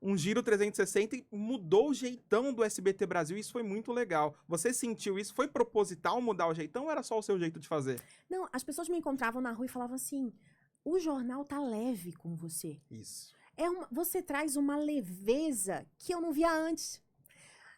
um giro 360 e mudou o jeitão do SBT Brasil. E isso foi muito legal. Você sentiu isso? Foi proposital mudar o jeitão ou era só o seu jeito de fazer? Não, as pessoas me encontravam na rua e falavam assim, o jornal tá leve com você. Isso. Você traz uma leveza que eu não via antes.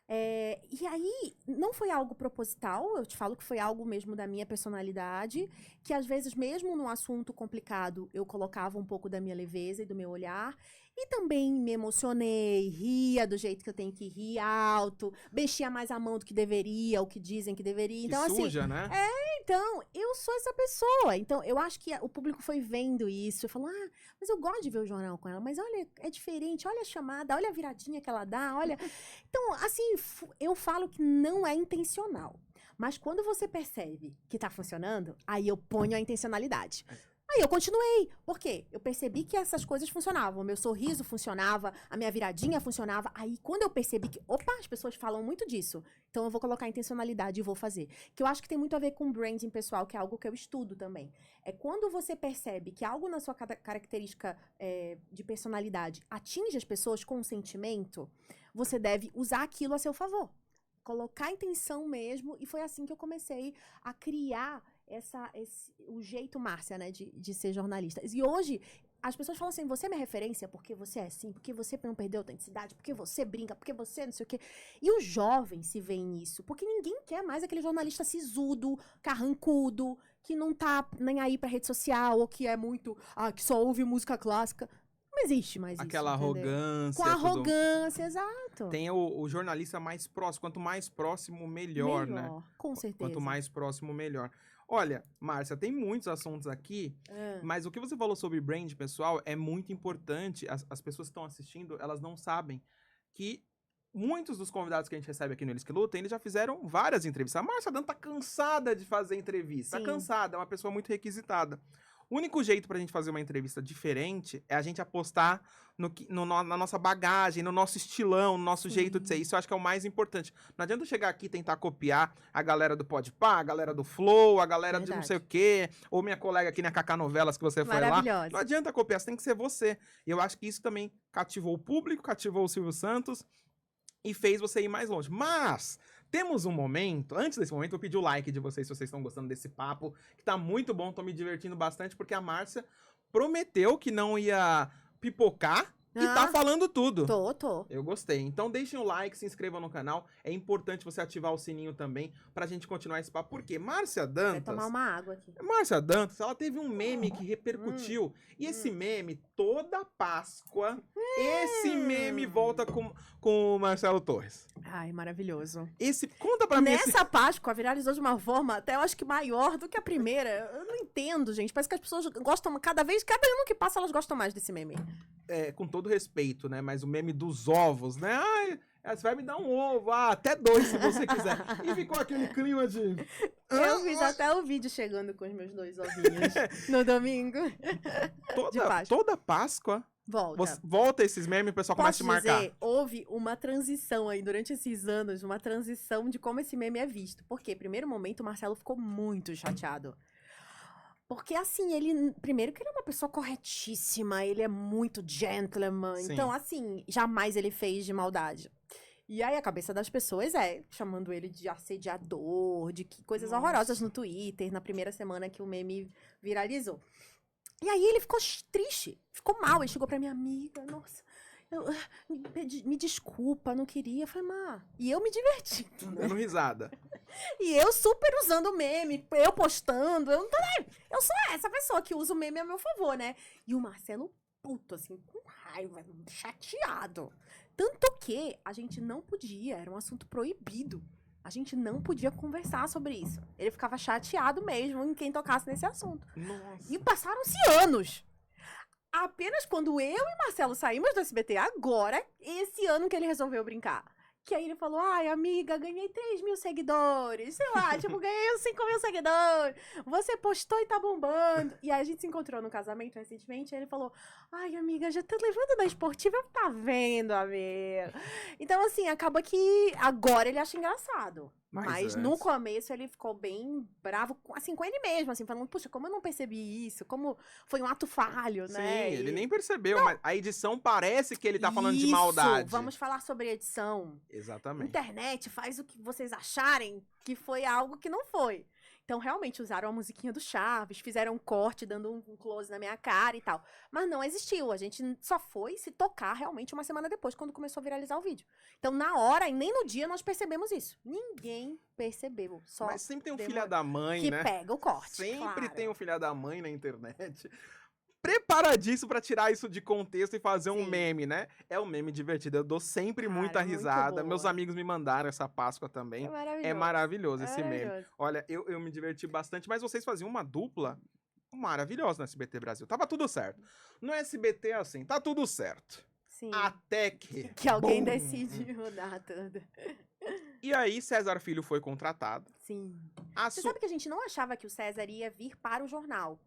E aí, não foi algo proposital, eu te falo que foi algo mesmo da minha personalidade, que às vezes, mesmo num assunto complicado, eu colocava um pouco da minha leveza e do meu olhar, e também me emocionei, ria do jeito que eu tenho que rir alto, mexia mais a mão do que deveria, o que dizem que deveria. Então, que suja, né? Então, eu sou essa pessoa. Então, eu acho que o público foi vendo isso. Eu falo, mas eu gosto de ver o jornal com ela. Mas olha, é diferente. Olha a chamada, olha a viradinha que ela dá, olha... Então, assim, eu falo que não é intencional. Mas quando você percebe que tá funcionando, aí eu ponho a intencionalidade. Aí eu continuei. Por quê? Eu percebi que essas coisas funcionavam. O meu sorriso funcionava, a minha viradinha funcionava. Aí, quando eu percebi que, as pessoas falam muito disso. Então, eu vou colocar a intencionalidade e vou fazer. Que eu acho que tem muito a ver com branding pessoal, que é algo que eu estudo também. É quando você percebe que algo na sua característica de personalidade atinge as pessoas com um sentimento, você deve usar aquilo a seu favor. Colocar a intenção mesmo. E foi assim que eu comecei a criar o jeito Márcia, né, de ser jornalista. E hoje, as pessoas falam assim, você é minha referência porque você é assim, porque você não perdeu a autenticidade, porque você brinca, porque você não sei o quê. E os jovens se veem nisso, porque ninguém quer mais aquele jornalista sisudo, carrancudo, que não tá nem aí pra rede social, ou que é muito, que só ouve música clássica. Não existe mais aquela isso, arrogância. Com arrogância, exato. Tem o jornalista mais próximo. Quanto mais próximo, melhor, né? Com certeza. Quanto mais próximo, melhor. Olha, Márcia, tem muitos assuntos aqui, mas o que você falou sobre brand, pessoal, é muito importante. As pessoas que estão assistindo, elas não sabem que muitos dos convidados que a gente recebe aqui no Eles que Lutam, eles já fizeram várias entrevistas. A Márcia Dan tá cansada de fazer entrevista. Sim. Tá cansada, é uma pessoa muito requisitada. O único jeito pra gente fazer uma entrevista diferente é a gente apostar na nossa bagagem, no nosso estilão, no nosso jeito de ser. Isso eu acho que é o mais importante. Não adianta eu chegar aqui e tentar copiar a galera do Podpah, a galera do Flow, a galera de não sei o quê, ou minha colega aqui na Cacá Novelas que você foi lá. Não adianta copiar, você tem que ser você. E eu acho que isso também cativou o público, cativou o Silvio Santos e fez você ir mais longe. Mas temos um momento, antes desse momento, eu pedi o like de vocês, se vocês estão gostando desse papo, que tá muito bom, tô me divertindo bastante, porque a Márcia prometeu que não ia pipocar e tá falando tudo. Tô. Eu gostei. Então deixem o like, se inscrevam no canal. É importante você ativar o sininho também pra gente continuar esse papo. Por quê? Márcia Dantas... Vai tomar uma água aqui. Márcia Dantas, ela teve um meme que repercutiu. E esse meme, toda Páscoa, esse meme volta com o Marcelo Torres. Ai, maravilhoso. Conta pra mim. Nessa Páscoa, viralizou de uma forma até, eu acho que maior do que a primeira. Eu não entendo, gente. Parece que as pessoas gostam, cada ano que passa, elas gostam mais desse meme. com todo respeito, né? Mas o meme dos ovos, né? Ai, você vai me dar um ovo, até 2 se você quiser. E ficou aquele clima de... Eu fiz até o vídeo chegando com os meus 2 ovinhos no domingo. De Páscoa. Toda Páscoa, volta esses memes e o pessoal começa a te marcar. Dizer, houve uma transição aí durante esses anos, uma transição de como esse meme é visto. Porque, primeiro momento, o Marcelo ficou muito chateado. Porque, assim, primeiro que ele é uma pessoa corretíssima, ele é muito gentleman. Sim. Então, assim, jamais ele fez de maldade. E aí a cabeça das pessoas chamando ele de assediador, de coisas horrorosas no Twitter, na primeira semana que o meme viralizou. E aí ele ficou triste, ficou mal. Ele chegou pra minha amiga, nossa, me desculpa, não queria. Eu falei, e eu me diverti. Dando risada. E eu super usando o meme, eu postando, eu sou essa pessoa que usa o meme a meu favor, né? E o Marcelo puto, assim, com raiva, chateado. Tanto que a gente não podia, era um assunto proibido. A gente não podia conversar sobre isso. Ele ficava chateado mesmo em quem tocasse nesse assunto. Nossa. E passaram-se anos. Apenas quando eu e Marcelo saímos do SBT agora, esse ano que ele resolveu brincar. Que aí ele falou, ai, amiga, ganhei 3.000 seguidores. Sei lá, ganhei uns 5.000 seguidores. Você postou e tá bombando. E aí a gente se encontrou no casamento recentemente. E ele falou, ai, amiga, já tô levando na esportiva. Tá vendo, amiga? Então, assim, acaba que agora ele acha engraçado. Mas no começo ele ficou bem bravo, assim, com ele mesmo, assim, falando, puxa, como eu não percebi isso? Como foi um ato falho, né? Sim, ele nem percebeu, mas a edição parece que ele tá falando de maldade. Vamos falar sobre edição. Exatamente. Internet faz o que vocês acharem que foi algo que não foi. Então, realmente, usaram a musiquinha do Chaves, fizeram um corte, dando um close na minha cara e tal. Mas não existiu. A gente só foi se tocar realmente uma semana depois, quando começou a viralizar o vídeo. Então, na hora e nem no dia, nós percebemos isso. Ninguém percebeu. Mas sempre tem um filho da mãe, que né? pega o corte. Sempre tem um filho da mãe na internet. Preparadíssimo pra tirar isso de contexto e fazer um meme, né? É um meme divertido. Eu dou sempre muita risada. Meus amigos me mandaram essa Páscoa também. É maravilhoso esse meme. Olha, eu me diverti bastante, mas vocês faziam uma dupla maravilhosa no SBT Brasil. Tava tudo certo. No SBT, assim, tá tudo certo. Sim. Até que... Que alguém decide mudar tudo. E aí, César Filho foi contratado. Sim. Você sabe que a gente não achava que o César ia vir para o jornal.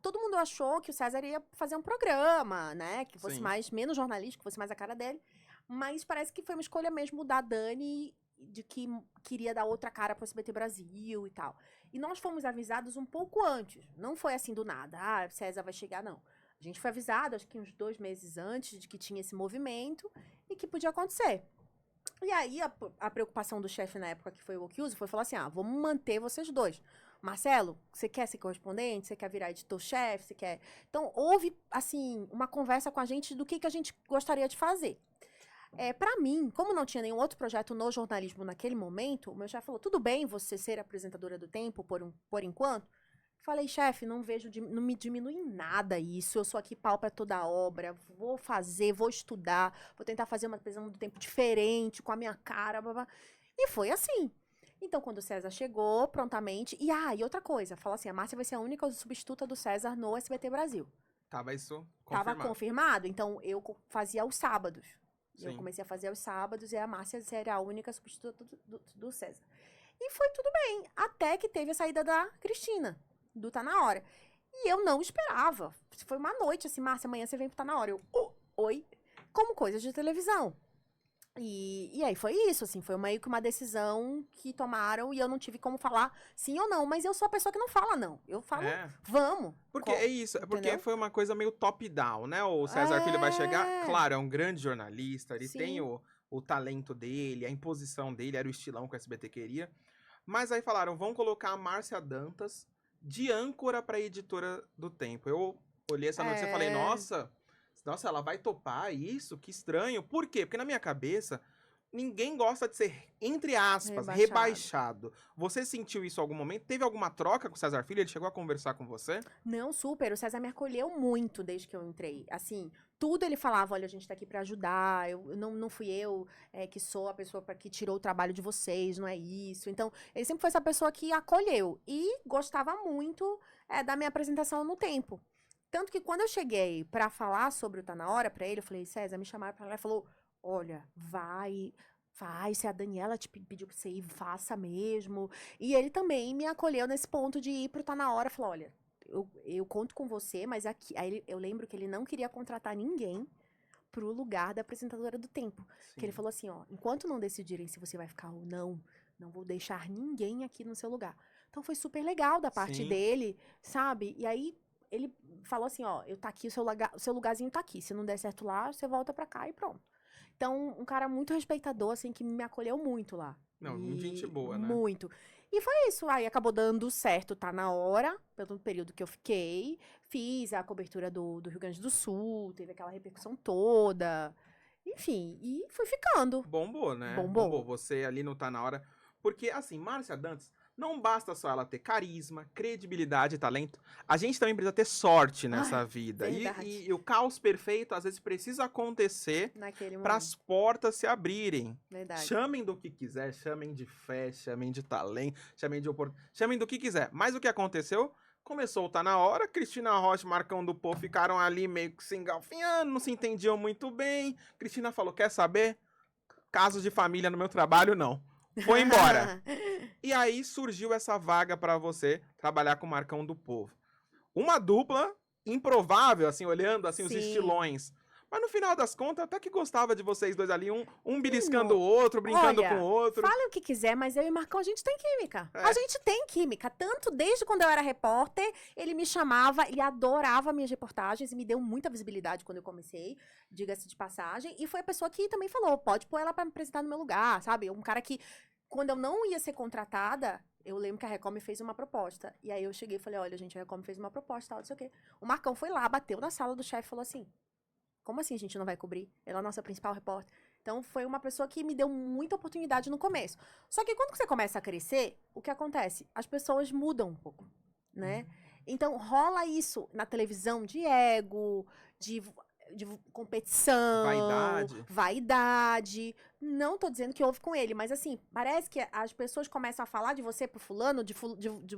Todo mundo achou que o César ia fazer um programa, né? Que fosse menos jornalístico, que fosse mais a cara dele. Mas parece que foi uma escolha mesmo da Dani, de que queria dar outra cara para o SBT Brasil e tal. E nós fomos avisados um pouco antes. Não foi assim do nada. Ah, César vai chegar, não. A gente foi avisado, acho que uns 2 meses antes, de que tinha esse movimento e que podia acontecer. E aí, a preocupação do chefe na época, que foi o Okiuso, foi falar assim, vamos manter vocês dois. Marcelo, você quer ser correspondente? Você quer virar editor-chefe? Você quer... Então, houve, assim, uma conversa com a gente do que a gente gostaria de fazer. Pra mim, como não tinha nenhum outro projeto no jornalismo naquele momento, o meu chefe falou, tudo bem você ser apresentadora do Tempo por enquanto? Falei, chefe, não me diminui em nada isso, eu sou aqui pau pra toda a obra, vou fazer, vou estudar, vou tentar fazer uma previsão do tempo diferente, com a minha cara, blá, blá. E foi assim. Então, quando o César chegou, prontamente, e outra coisa, fala assim, a Márcia vai ser a única substituta do César no SBT Brasil. Tava isso confirmado. Tava confirmado, então eu fazia aos sábados. Sim. Eu comecei a fazer aos sábados e a Márcia era a única substituta do César. E foi tudo bem, até que teve a saída da Cristina. Do Tá Na Hora. E eu não esperava. Foi uma noite, assim, Márcia, amanhã você vem pro Tá Na Hora. Eu, oi? Como coisa de televisão. E aí foi isso, assim, foi meio que uma decisão que tomaram e eu não tive como falar sim ou não, mas eu sou a pessoa que não fala não. Eu falo, vamos. Porque é isso, porque foi uma coisa meio top-down, né? O César Filho vai chegar, claro, é um grande jornalista, ele tem o talento dele, a imposição dele, era o estilão que o SBT queria. Mas aí falaram, vamos colocar a Márcia Dantas de âncora pra editora do Tempo. Eu olhei essa notícia e falei, nossa, ela vai topar isso? Que estranho. Por quê? Porque na minha cabeça, ninguém gosta de ser, entre aspas, rebaixado. Você sentiu isso em algum momento? Teve alguma troca com o César Filho? Ele chegou a conversar com você? Não, super. O César me acolheu muito desde que eu entrei. Assim, tudo ele falava, olha, a gente tá aqui pra ajudar, não fui eu que sou a pessoa que tirou o trabalho de vocês, não é isso. Então, ele sempre foi essa pessoa que acolheu e gostava muito da minha apresentação no Tempo. Tanto que quando eu cheguei pra falar sobre o Tá Na Hora pra ele, eu falei, César, me chamaram pra lá e falou, olha, vai, se a Daniela te pediu pra você ir, faça mesmo. E ele também me acolheu nesse ponto de ir pro Tá Na Hora, falou, olha, eu conto com você, mas aqui, aí eu lembro que ele não queria contratar ninguém pro lugar da apresentadora do Tempo. Que ele Sim. falou assim, ó, enquanto não decidirem se você vai ficar ou não, não vou deixar ninguém aqui no seu lugar. Então foi super legal da parte Sim. dele, sabe? E aí ele falou assim, ó, eu tá aqui, o seu lugarzinho tá aqui. Se não der certo lá, você volta pra cá e pronto. Então, um cara muito respeitador, assim, que me acolheu muito lá. Não, muito gente E boa, né? muito. E foi isso. Aí acabou dando certo, Tá Na Hora, pelo período que eu fiquei. Fiz a cobertura do Rio Grande do Sul, teve aquela repercussão toda. Enfim, e fui ficando. Bombou, né? Bombou. Você ali não tá na hora. Porque, assim, Márcia Dantas, não basta só ela ter carisma, credibilidade e talento. A gente também precisa ter sorte nessa Ai, vida. verdade. E o caos perfeito, às vezes, precisa acontecer Naquele para momento. as portas se abrirem. Verdade. Chamem do que quiser, chamem de fé, chamem de talento, chamem de oportunidade, chamem do que quiser. Mas o que aconteceu? Começou o Tá Na Hora, Cristina Rocha e Marcão do Povo ficaram ali meio que se engalfinhando, não se entendiam muito bem. Cristina falou, quer saber? Casos de família no meu trabalho, não. Foi embora. E aí surgiu essa vaga pra você trabalhar com o Marcão do Povo. Uma dupla improvável, assim, olhando assim os Sim. estilões. Mas no final das contas, até que gostava de vocês dois ali, um beliscando Não. o outro, brincando Olha, com o outro. Fale o que quiser, mas eu e Marcão, a gente tem química. É. A gente tem química. Tanto desde quando eu era repórter, ele me chamava, ele adorava minhas reportagens e me deu muita visibilidade quando eu comecei, diga-se de passagem. E foi a pessoa que também falou, pode pôr ela pra me apresentar no meu lugar, sabe? Um cara que, quando eu não ia ser contratada, eu lembro que a Record me fez uma proposta. E aí eu cheguei e falei, olha, gente, a Record me fez uma proposta, tal, não sei o quê. O Marcão foi lá, bateu na sala do chefe e falou assim, como assim a gente não vai cobrir? Ela é a nossa principal repórter. Então, foi uma pessoa que me deu muita oportunidade no começo. Só que quando você começa a crescer, o que acontece? As pessoas mudam um pouco, né? Então, rola isso na televisão de ego, de competição. Vaidade. Não tô dizendo que houve com ele, mas assim, parece que as pessoas começam a falar de você pro fulano, de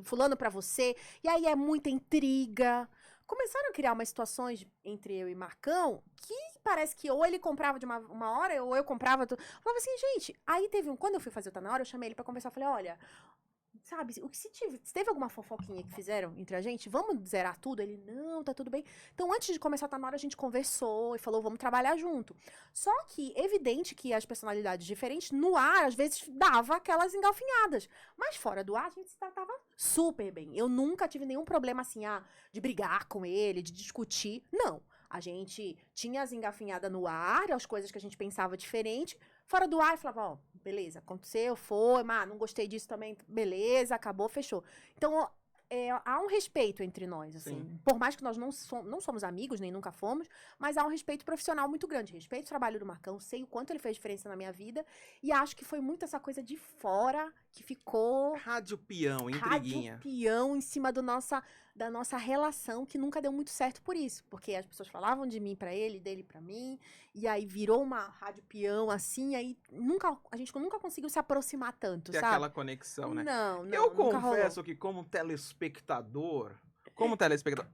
fulano pra você, e aí é muita intriga. Começaram a criar umas situações entre eu e Marcão que parece que ou ele comprava de uma hora ou eu comprava. Falava assim, gente. Aí teve quando eu fui fazer o Tá Na Hora, eu chamei ele pra conversar. Eu falei, olha, sabe, se teve alguma fofoquinha que fizeram entre a gente, vamos zerar tudo? Ele, não, tá tudo bem. Então, antes de começar a Tá Na Hora, a gente conversou e falou, vamos trabalhar junto. Só que, evidente que as personalidades diferentes, no ar, às vezes, dava aquelas engalfinhadas. Mas fora do ar, a gente se tratava super bem. Eu nunca tive nenhum problema, assim, de brigar com ele, de discutir. Não. A gente tinha as engafinhadas no ar, as coisas que a gente pensava diferente. Fora do ar, eu falava, ó, beleza, aconteceu, foi, mas não gostei disso também, beleza, acabou, fechou. Então, há um respeito entre nós, assim. Sim. Por mais que nós não somos amigos, nem nunca fomos, mas há um respeito profissional muito grande. Respeito o trabalho do Marcão, sei o quanto ele fez diferença na minha vida, e acho que foi muito essa coisa de fora que ficou... Rádio peão, intriguinha. Rádio peão em cima da nossa relação, que nunca deu muito certo por isso. Porque as pessoas falavam de mim pra ele, dele pra mim, e aí virou uma rádio peão assim, aí a gente nunca conseguiu se aproximar tanto, Ter sabe? aquela conexão, né? Não, Eu nunca confesso que como telespectador,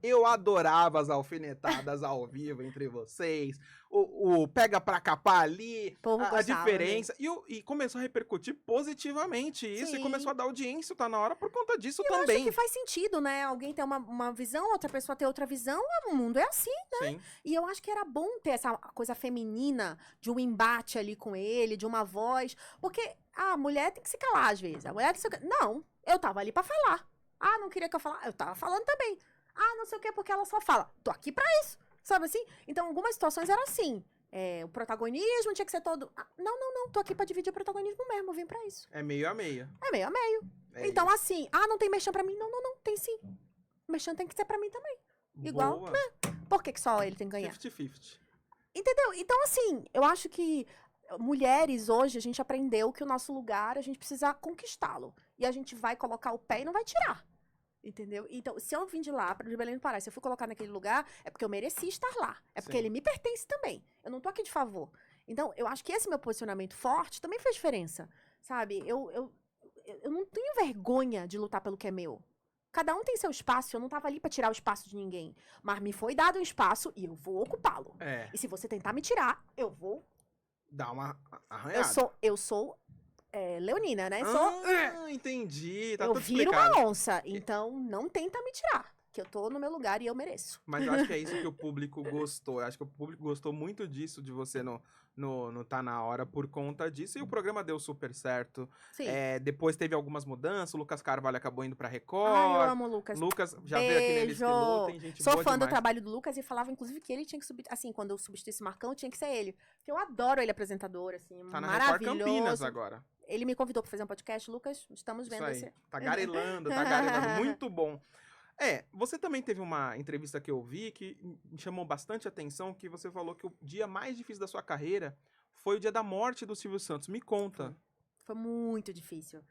eu adorava as alfinetadas ao vivo entre vocês, o pega pra capar ali, povo a gostava, diferença, e começou a repercutir positivamente isso, Sim. e começou a dar audiência, Tá Na Hora, por conta disso Eu acho também. que faz sentido, né? Alguém tem uma visão, outra pessoa tem outra visão, o mundo é assim. Sim. E eu acho que era bom ter essa coisa feminina, de um embate ali com ele, de uma voz. Porque a mulher tem que se calar às vezes. A mulher tem que se... Não, eu tava ali pra falar. Ah, não queria que eu falasse. Eu tava falando também. Ah, não sei o que, porque ela só fala. Tô aqui pra isso. Sabe assim? Então, algumas situações eram assim. O protagonismo tinha que ser todo... Ah, não. Tô aqui pra dividir o protagonismo mesmo. Eu vim pra isso. É meio a meio. É meio a meio. É Então, assim... Ah, não tem merchan pra mim? Não. Tem sim. Merchan tem que ser pra mim também. Igual, Boa. Por que só ele tem que ganhar? 50-50. Entendeu? Então, assim, eu acho que mulheres hoje, a gente aprendeu que o nosso lugar, a gente precisa conquistá-lo. E a gente vai colocar o pé e não vai tirar. Entendeu? Então, se eu vim de lá, de Belém do Pará, se eu fui colocar naquele lugar, é porque eu mereci estar lá. É porque Sim. ele me pertence também. Eu não tô aqui de favor. Então, eu acho que esse meu posicionamento forte também fez diferença. Sabe? Eu não tenho vergonha de lutar pelo que é meu. cada um tem seu espaço, eu não tava ali pra tirar o espaço de ninguém. Mas me foi dado um espaço e eu vou ocupá-lo. É, E se você tentar me tirar, eu vou. dá uma arranhada. Eu sou leonina, né? Entendi. Tá Eu tudo viro explicado. uma onça, então não tenta me tirar. Que eu tô no meu lugar e eu mereço. Mas eu acho que é isso que o público gostou. Eu acho que o público gostou muito disso, de você no Tá Na Hora, por conta disso. E o programa deu super certo. Sim. Depois teve algumas mudanças. O Lucas Carvalho acabou indo pra Record. Ai, eu amo o Lucas. Lucas já veio aqui no Eles que Lutem, gente Sou boa fã do demais. trabalho do Lucas e falava, inclusive, que ele tinha que subir. Assim, quando eu substituísse o Marcão, tinha que ser ele. Porque eu adoro ele apresentador, assim, Tá na Record maravilhoso. Campinas agora. Ele me convidou pra fazer um podcast. Lucas, estamos vendo Isso aí. esse. Tá garelando. Muito bom. Você também teve uma entrevista que eu vi que me chamou bastante atenção, que você falou que o dia mais difícil da sua carreira foi o dia da morte do Silvio Santos. Me conta. Foi muito difícil.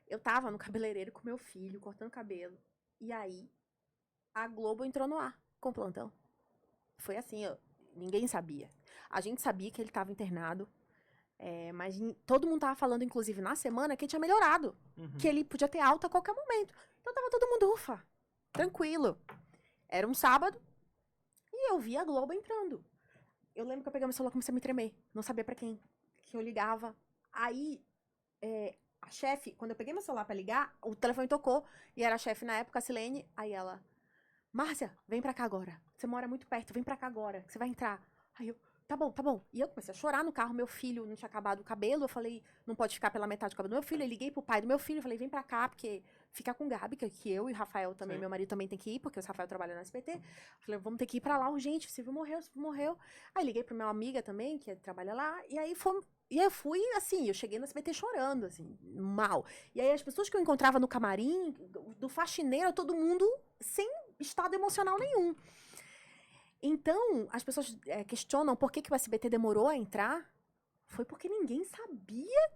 Eu tava no cabeleireiro com meu filho, cortando cabelo. E aí, a Globo entrou no ar com o plantão. Foi assim, ninguém sabia. A gente sabia que ele tava internado. Mas todo mundo tava falando, inclusive, na semana, que ele tinha melhorado. Uhum. Que ele podia ter alta a qualquer momento. Então tava todo mundo, ufa, tranquilo. Era um sábado e eu vi a Globo entrando. Eu lembro que eu peguei meu celular e comecei a me tremer. Não sabia pra quem. Que eu ligava. Aí, a chefe, quando eu peguei meu celular pra ligar, o telefone tocou. E era a chefe na época, a Silene. Aí ela, Márcia, vem pra cá agora. Você mora muito perto, vem pra cá agora, que você vai entrar. Aí eu, tá bom, tá bom. E eu comecei a chorar no carro, meu filho não tinha acabado o cabelo. Eu falei, não pode ficar pela metade do cabelo do meu filho. Eu liguei pro pai do meu filho, falei, vem pra cá, porque fica com o Gabi, que eu e o Rafael também, Sim. meu marido também tem que ir, porque o Rafael trabalha no SBT. Falei, vamos ter que ir pra lá urgente, o Silvio morreu. Aí liguei pra minha amiga também, que trabalha lá, e aí eu fui, assim, eu cheguei no SBT chorando, assim, mal. E aí as pessoas que eu encontrava no camarim, do faxineiro, todo mundo sem estado emocional nenhum. Então, as pessoas questionam por que o SBT demorou a entrar. Foi porque ninguém sabia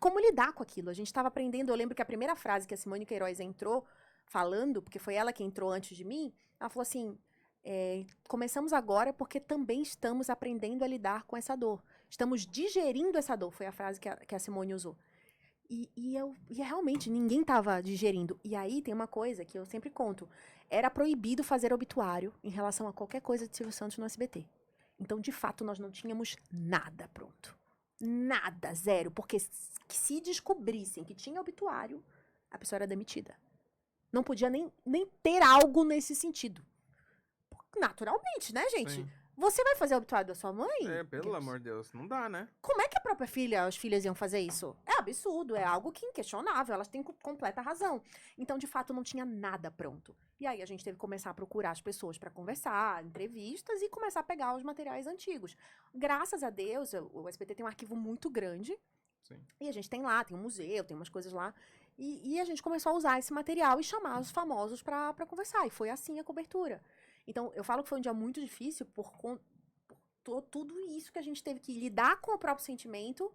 como lidar com aquilo. A gente estava aprendendo. Eu lembro que a primeira frase que a Simone Queiroz entrou falando, porque foi ela que entrou antes de mim, ela falou assim: começamos agora porque também estamos aprendendo a lidar com essa dor. Estamos digerindo essa dor, foi a frase que a Simone usou. E realmente ninguém estava digerindo. E aí tem uma coisa que eu sempre conto. Era proibido fazer obituário em relação a qualquer coisa de Silvio Santos no SBT. Então, de fato, nós não tínhamos nada pronto. Nada, zero. Porque se descobrissem que tinha obituário, a pessoa era demitida. Não podia nem ter algo nesse sentido. Naturalmente, né, gente? Sim. Você vai fazer o obituário da sua mãe? Pelo amor de Deus, não dá, né? Como é que a própria filha, as filhas iam fazer isso? É absurdo, é algo que é inquestionável, elas têm completa razão. Então, de fato, não tinha nada pronto. E aí a gente teve que começar a procurar as pessoas para conversar, entrevistas e começar a pegar os materiais antigos. Graças a Deus, o SBT tem um arquivo muito grande. Sim. E a gente tem lá, tem um museu, tem umas coisas lá. E a gente começou a usar esse material e chamar os famosos para conversar. E foi assim a cobertura. Então, eu falo que foi um dia muito difícil por tudo isso que a gente teve que lidar com o próprio sentimento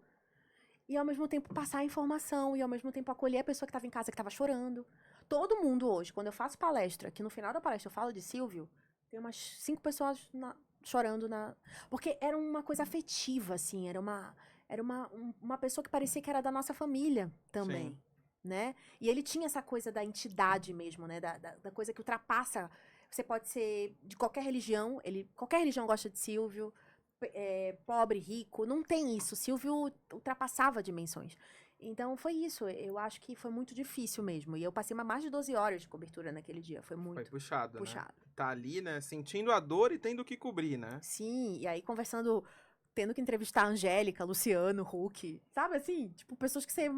e, ao mesmo tempo, passar a informação e, ao mesmo tempo, acolher a pessoa que estava em casa, que estava chorando. Todo mundo hoje, quando eu faço palestra, que no final da palestra eu falo de Silvio, tem umas 5 pessoas chorando porque era uma coisa afetiva, assim, era uma pessoa que parecia que era da nossa família também. Sim. Né? E ele tinha essa coisa da entidade mesmo, né? Da coisa que ultrapassa. Você pode ser de qualquer religião, qualquer religião gosta de Silvio, pobre, rico, não tem isso. Silvio ultrapassava dimensões. Então foi isso, eu acho que foi muito difícil mesmo. E eu passei mais de 12 horas de cobertura naquele dia, foi muito puxado, puxado. Né? Tá ali, né, sentindo a dor e tendo que cobrir, né? Sim, e aí conversando, tendo que entrevistar a Angélica, Luciano, Huck, sabe assim? Tipo, pessoas que você...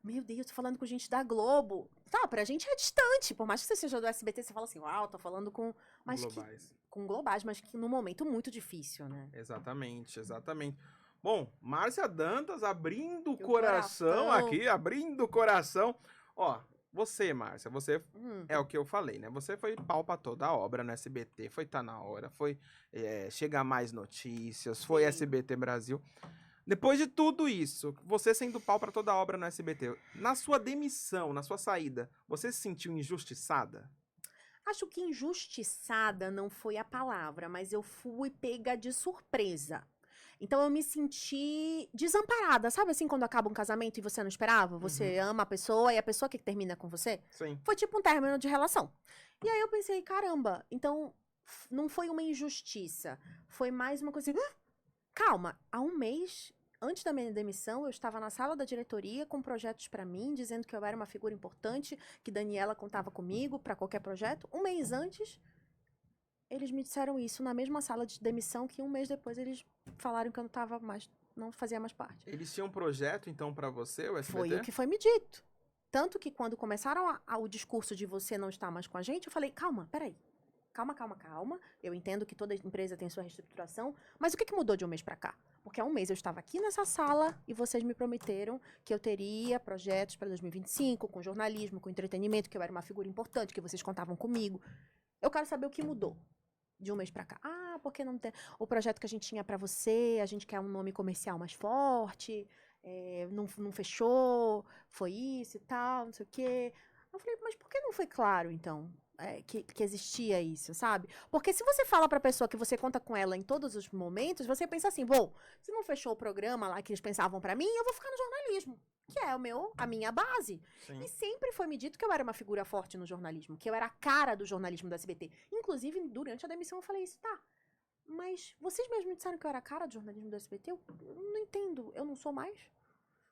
Meu Deus, tô falando com gente da Globo. Tá, pra gente é distante. Por mais que você seja do SBT, você fala assim, uau, tô falando com... Globais. Com globais, mas que num momento muito difícil, né? Exatamente. Bom, Márcia Dantas abrindo o coração aqui, abrindo o coração. Ó, você, Márcia, você é o que eu falei, né? Você foi pau pra toda a obra no SBT, foi Tá Na Hora, foi Chega Mais Notícias, foi SBT Brasil. Depois de tudo isso, você sendo pau pra toda a obra no SBT, na sua demissão, na sua saída, você se sentiu injustiçada? Acho que injustiçada não foi a palavra, mas eu fui pega de surpresa. Então eu me senti desamparada. Sabe assim, quando acaba um casamento e você não esperava? Você ama a pessoa e a pessoa que termina com você? Sim. Foi tipo um término de relação. E aí eu pensei, caramba, então não foi uma injustiça. Foi mais uma coisa assim, calma, há um mês, antes da minha demissão, eu estava na sala da diretoria com projetos pra mim, dizendo que eu era uma figura importante, que Daniela contava comigo pra qualquer projeto. Um mês antes, eles me disseram isso na mesma sala de demissão, que um mês depois eles falaram que eu não tava mais, não fazia mais parte. Eles tinham um projeto, então, pra você, o SBT? Foi o que foi me dito. Tanto que quando começaram o discurso de você não estar mais com a gente, eu falei, calma, peraí. Calma. Eu entendo que toda empresa tem sua reestruturação, mas o que mudou de um mês pra cá? Porque há um mês eu estava aqui nessa sala e vocês me prometeram que eu teria projetos para 2025, com jornalismo, com entretenimento, que eu era uma figura importante, que vocês contavam comigo. Eu quero saber o que mudou de um mês pra cá. Ah, porque não tem... O projeto que a gente tinha pra você, a gente quer um nome comercial mais forte, não fechou, foi isso e tal, não sei o quê. Eu falei, mas por que não foi claro, então? Que existia isso, sabe? Porque se você fala pra pessoa que você conta com ela em todos os momentos, você pensa assim, bom, se não fechou o programa lá que eles pensavam pra mim, eu vou ficar no jornalismo, que é a minha base. Sim. E sempre foi me dito que eu era uma figura forte no jornalismo, que eu era a cara do jornalismo do SBT. Inclusive, durante a demissão eu falei isso, tá, mas vocês mesmos me disseram que eu era a cara do jornalismo do SBT? Eu não entendo, eu não sou mais.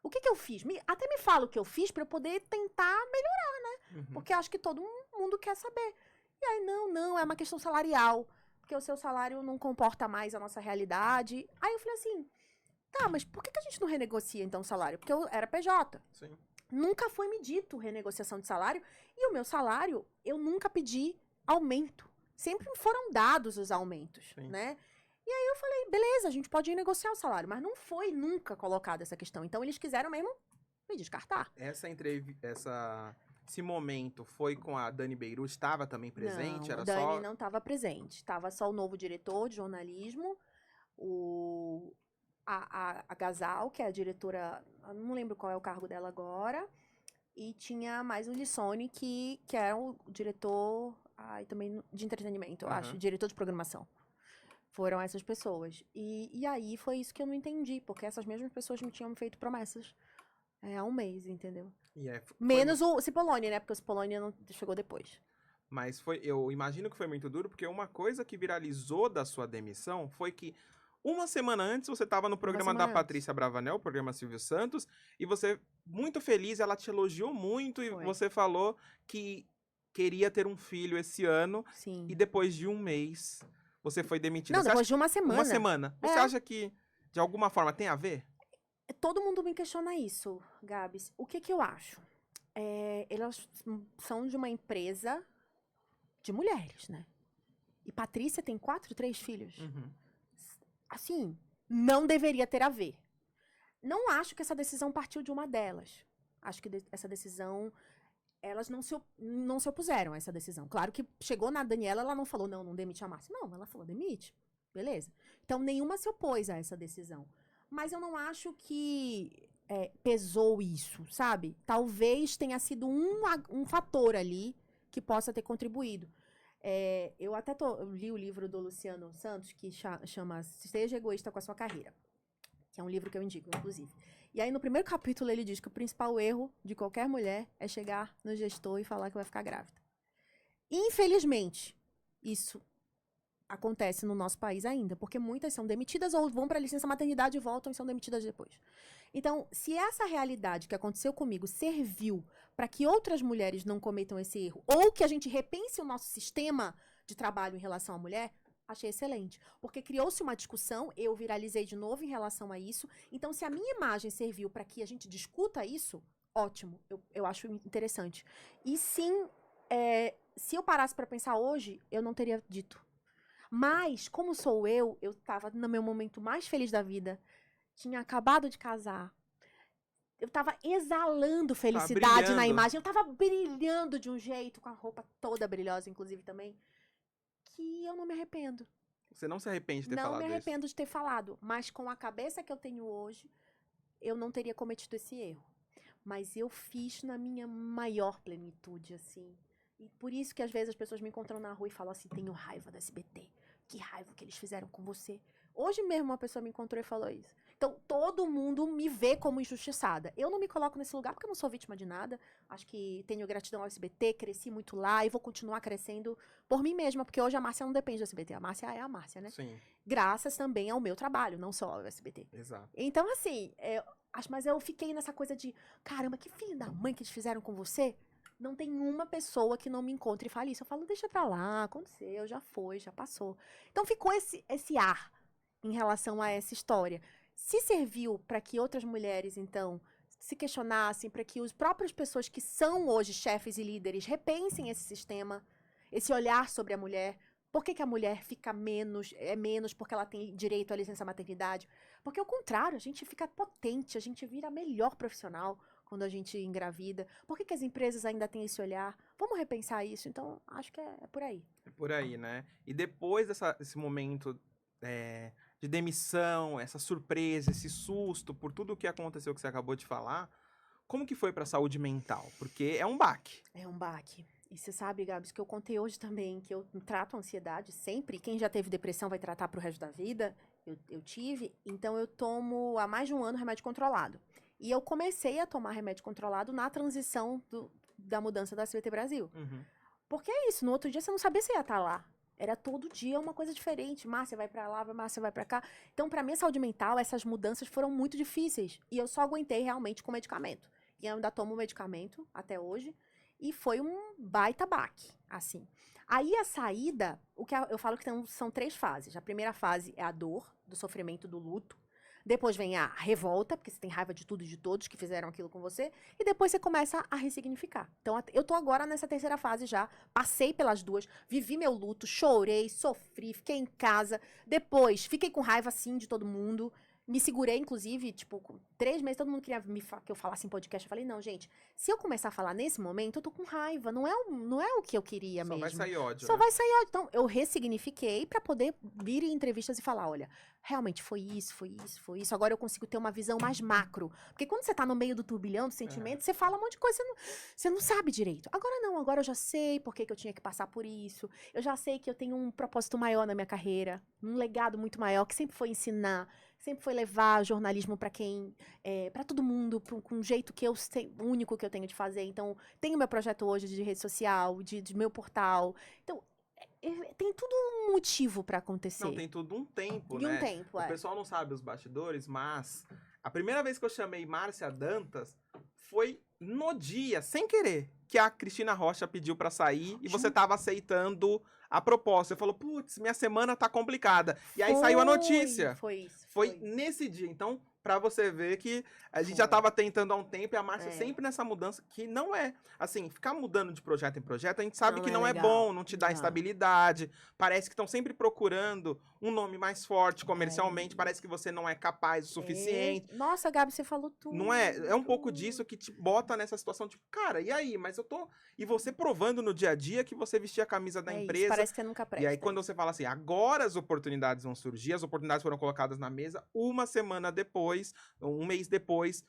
O que eu fiz? Até me fala o que eu fiz pra eu poder tentar melhorar, né? Porque eu acho que todo mundo quer saber. E aí, não, é uma questão salarial. Porque o seu salário não comporta mais a nossa realidade. Aí eu falei assim, tá, mas por que a gente não renegocia então o salário? Porque eu era PJ. Sim. Nunca foi me dito renegociação de salário. E o meu salário, eu nunca pedi aumento. Sempre foram dados os aumentos, Sim. né? E aí eu falei, beleza, a gente pode negociar o salário, mas não foi nunca colocada essa questão. Então eles quiseram mesmo me descartar. Esse momento foi com a Dani Beirut, estava também presente? Não, Era a Dani só... não estava presente. Estava só o novo diretor de jornalismo, a Gazal, que é a diretora, eu não lembro qual é o cargo dela agora, e tinha mais o Lissone, que era o diretor também de entretenimento, eu acho, diretor de programação. Foram essas pessoas. E aí foi isso que eu não entendi, porque essas mesmas pessoas me tinham feito promessas há um mês, entendeu? Menos o Cipollone, né? Porque o Cipollone não chegou depois. Mas eu imagino que foi muito duro, porque uma coisa que viralizou da sua demissão foi que uma semana antes você estava no programa da Patrícia Bravanel, o programa Silvio Santos, e você, muito feliz, ela te elogiou muito e você falou que queria ter um filho esse ano. Sim. E depois de um mês, você foi demitida. Não, depois de uma semana. Uma semana. Você acha que, de alguma forma, tem a ver? Todo mundo me questiona isso, Gabs. O que eu acho? Elas são de uma empresa de mulheres, né? E Patrícia tem 3 filhos. Assim, não deveria ter a ver. Não acho que essa decisão partiu de uma delas. Acho que essa decisão... Elas não se opuseram a essa decisão. Claro que chegou na Daniela, ela não falou, não demite a Márcia. Não, ela falou, demite. Beleza. Então, nenhuma se opôs a essa decisão. Mas eu não acho que pesou isso, sabe? Talvez tenha sido um fator ali que possa ter contribuído. Eu até li o livro do Luciano Santos, que chama Seja Egoísta com a Sua Carreira. Que é um livro que eu indico, inclusive. E aí, no primeiro capítulo, ele diz que o principal erro de qualquer mulher é chegar no gestor e falar que vai ficar grávida. Infelizmente, isso acontece no nosso país ainda, porque muitas são demitidas ou vão para licença maternidade e voltam e são demitidas depois. Então, se essa realidade que aconteceu comigo serviu para que outras mulheres não cometam esse erro, ou que a gente repense o nosso sistema de trabalho em relação à mulher, achei excelente. Porque criou-se uma discussão, eu viralizei de novo em relação a isso. Então, se a minha imagem serviu para que a gente discuta isso, ótimo. Eu acho interessante. E sim, se eu parasse para pensar hoje, eu não teria dito. Mas, como sou eu estava no meu momento mais feliz da vida, tinha acabado de casar, eu estava exalando felicidade na imagem, eu estava brilhando de um jeito, com a roupa toda brilhosa, inclusive, também, que eu não me arrependo. Você não se arrepende de ter falado isso? Não me arrependo de ter falado, mas com a cabeça que eu tenho hoje, eu não teria cometido esse erro. Mas eu fiz na minha maior plenitude, assim. E por isso que às vezes as pessoas me encontram na rua e falam assim, tenho raiva da SBT. Que raiva que eles fizeram com você. Hoje mesmo uma pessoa me encontrou e falou isso. Então, todo mundo me vê como injustiçada. Eu não me coloco nesse lugar porque eu não sou vítima de nada. Acho que tenho gratidão ao SBT, cresci muito lá e vou continuar crescendo por mim mesma, porque hoje a Márcia não depende do SBT. A Márcia é a Márcia, né? Sim, Graças também ao meu trabalho, não só ao SBT. exato. Então, assim, mas eu fiquei nessa coisa de, caramba, que filho da mãe que eles fizeram com você? Não tem uma pessoa que não me encontre e fale isso. Eu falo, deixa pra lá, aconteceu, já foi, já passou. Então ficou esse ar em relação a essa história. Se serviu para que outras mulheres, então, se questionassem, para que as próprias pessoas que são hoje chefes e líderes repensem esse sistema, esse olhar sobre a mulher. Por que a mulher fica menos porque ela tem direito à licença maternidade? Porque, ao contrário, a gente fica potente, a gente vira melhor profissional quando a gente engravida. Por que as empresas ainda têm esse olhar? Vamos repensar isso. Então, acho que é por aí. É por aí, né? E depois desse momento de demissão, essa surpresa, esse susto por tudo o que aconteceu que você acabou de falar, como que foi pra saúde mental? Porque é um baque. É um baque. E você sabe, Gabs, que eu contei hoje também, que eu trato a ansiedade sempre. Quem já teve depressão vai tratar pro resto da vida. Eu tive. Então, eu tomo há mais de um ano remédio controlado. E eu comecei a tomar remédio controlado na transição da mudança da SBT Brasil. Uhum. Porque é isso, no outro dia você não sabia se ia estar lá. Era todo dia uma coisa diferente. Márcia vai pra lá, Márcia vai pra cá. Então, pra minha saúde mental, essas mudanças foram muito difíceis. E eu só aguentei realmente com medicamento. E eu ainda tomo medicamento até hoje. E foi um baita baque, assim. Aí a saída, eu falo que são 3 fases. A primeira fase é a dor, do sofrimento, do luto. Depois vem a revolta, porque você tem raiva de tudo e de todos que fizeram aquilo com você. E depois você começa a ressignificar. Então, eu tô agora nessa terceira fase já. Passei pelas 2, vivi meu luto, chorei, sofri, fiquei em casa. Depois, fiquei com raiva, sim, de todo mundo. Me segurei, inclusive, tipo, com 3 meses, todo mundo queria que eu falasse em podcast. Eu falei, não, gente, se eu começar a falar nesse momento, eu tô com raiva. Não é o que eu queria Só mesmo. vai sair ódio, Só né? vai sair ódio. Então, eu ressignifiquei pra poder vir em entrevistas e falar, olha, realmente foi isso, foi isso, foi isso. Agora eu consigo ter uma visão mais macro. Porque quando você tá no meio do turbilhão dos sentimentos, você fala um monte de coisa, você não sabe direito. Agora não, agora eu já sei por que eu tinha que passar por isso. Eu já sei que eu tenho um propósito maior na minha carreira, um legado muito maior, que sempre foi ensinar, sempre foi levar jornalismo pra quem, pra todo mundo, com um jeito que único que eu tenho de fazer. Então, tenho meu projeto hoje de rede social, de meu portal. Então, tem tudo um motivo pra acontecer. Não, tem tudo um tempo, E né? um tempo, O pessoal não sabe os bastidores, mas a primeira vez que eu chamei Márcia Dantas foi no dia, sem querer, que a Cristina Rocha pediu pra sair e você tava aceitando a proposta. Você falou, putz, minha semana tá complicada. E aí saiu a notícia. Foi isso. Foi nesse dia. Então, pra você ver que a gente Foi. já tava tentando há um tempo e a Márcia É. sempre nessa mudança, que não é, assim, ficar mudando de projeto em projeto, a gente sabe Não, que não não é é legal. bom, não te dá Não. estabilidade. Parece que estão sempre procurando um nome mais forte comercialmente, isso. parece que você não é capaz o suficiente. Nossa, Gabi, você falou tudo. Não é? É um pouco disso que te bota nessa situação, tipo, cara, e aí? Mas eu tô. E você provando no dia a dia que você vestia a camisa da É isso, empresa. parece que você nunca presta. E aí, quando você fala assim, agora as oportunidades vão surgir, as oportunidades foram colocadas na mesa, uma semana depois, um mês depois,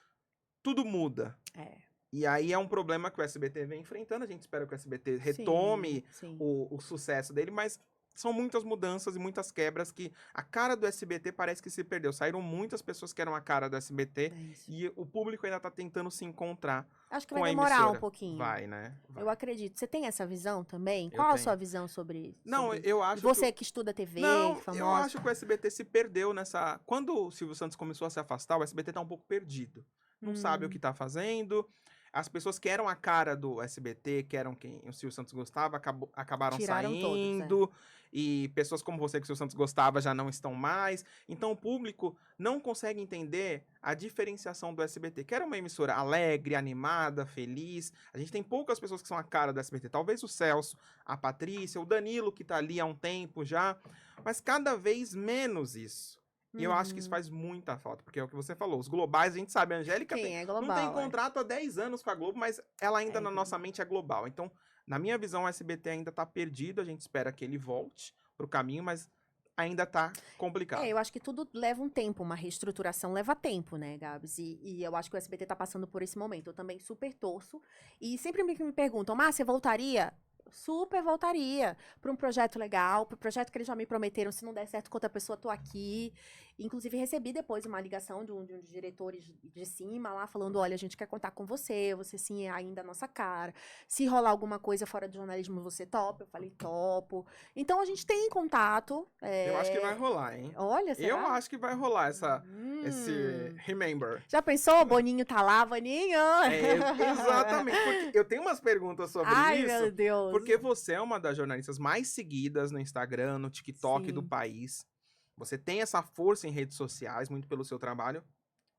tudo muda. É. E aí é um problema que o SBT vem enfrentando. A gente espera que o SBT retome Sim. o sucesso dele, mas são muitas mudanças e muitas quebras que a cara do SBT parece que se perdeu. Saíram muitas pessoas que eram a cara do SBT É isso. e o público ainda tá tentando se encontrar Acho que com vai a demorar emissora. um pouquinho. Vai, né? Vai. Eu acredito. Você tem essa visão também? Eu Qual a tenho. sua visão sobre Não, sobre eu acho você que... que estuda TV, Não, famosa. eu acho que o SBT se perdeu nessa... Quando o Silvio Santos começou a se afastar, o SBT tá um pouco perdido. Não sabe o que tá fazendo. As pessoas que eram a cara do SBT, que eram quem o Silvio Santos gostava, acabaram Tiraram saindo. todos, E pessoas como você que o Silvio Santos gostava já não estão mais. Então o público não consegue entender a diferenciação do SBT, que era uma emissora alegre, animada, feliz. A gente tem poucas pessoas que são a cara do SBT. Talvez o Celso, a Patrícia, o Danilo, que tá ali há um tempo já. Mas cada vez menos isso. E eu acho que isso faz muita falta, porque é o que você falou. Os globais, a gente sabe, a Angélica Sim, tem, é global, não tem é. contrato há 10 anos com a Globo, mas ela ainda É na global. nossa mente é global. Então, na minha visão, o SBT ainda tá perdido, a gente espera que ele volte pro caminho, mas ainda tá complicado. Eu acho que tudo leva um tempo, uma reestruturação leva tempo, né, Gabs? E eu acho que o SBT tá passando por esse momento. Eu também super torço. E sempre me perguntam, Márcia, voltaria? super voltaria para um projeto legal, para o projeto que eles já me prometeram, se não der certo com outra pessoa, tô aqui. Inclusive, recebi depois uma ligação de um dos diretores de cima lá, falando, olha, a gente quer contar com você sim é ainda a nossa cara. Se rolar alguma coisa fora do jornalismo, você topa? Eu falei, topo. Então, a gente tem contato. Eu acho que vai rolar, hein? Olha, será? Eu acho que vai rolar esse Remember. Já pensou? O Boninho tá lá, Boninho? Exatamente, porque eu tenho umas perguntas sobre Ai, isso. meu Deus. Porque você é uma das jornalistas mais seguidas no Instagram, no TikTok do país. Você tem essa força em redes sociais, muito pelo seu trabalho.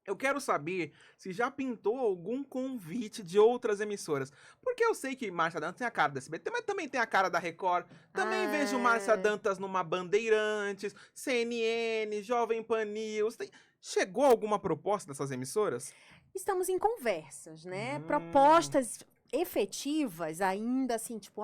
Eu quero saber se já pintou algum convite de outras emissoras. Porque eu sei que Márcia Dantas tem a cara da SBT, mas também tem a cara da Record. Também vejo Márcia Dantas numa Bandeirantes, CNN, Jovem Pan News. Chegou alguma proposta dessas emissoras? Estamos em conversas, né? Propostas efetivas, ainda assim, tipo,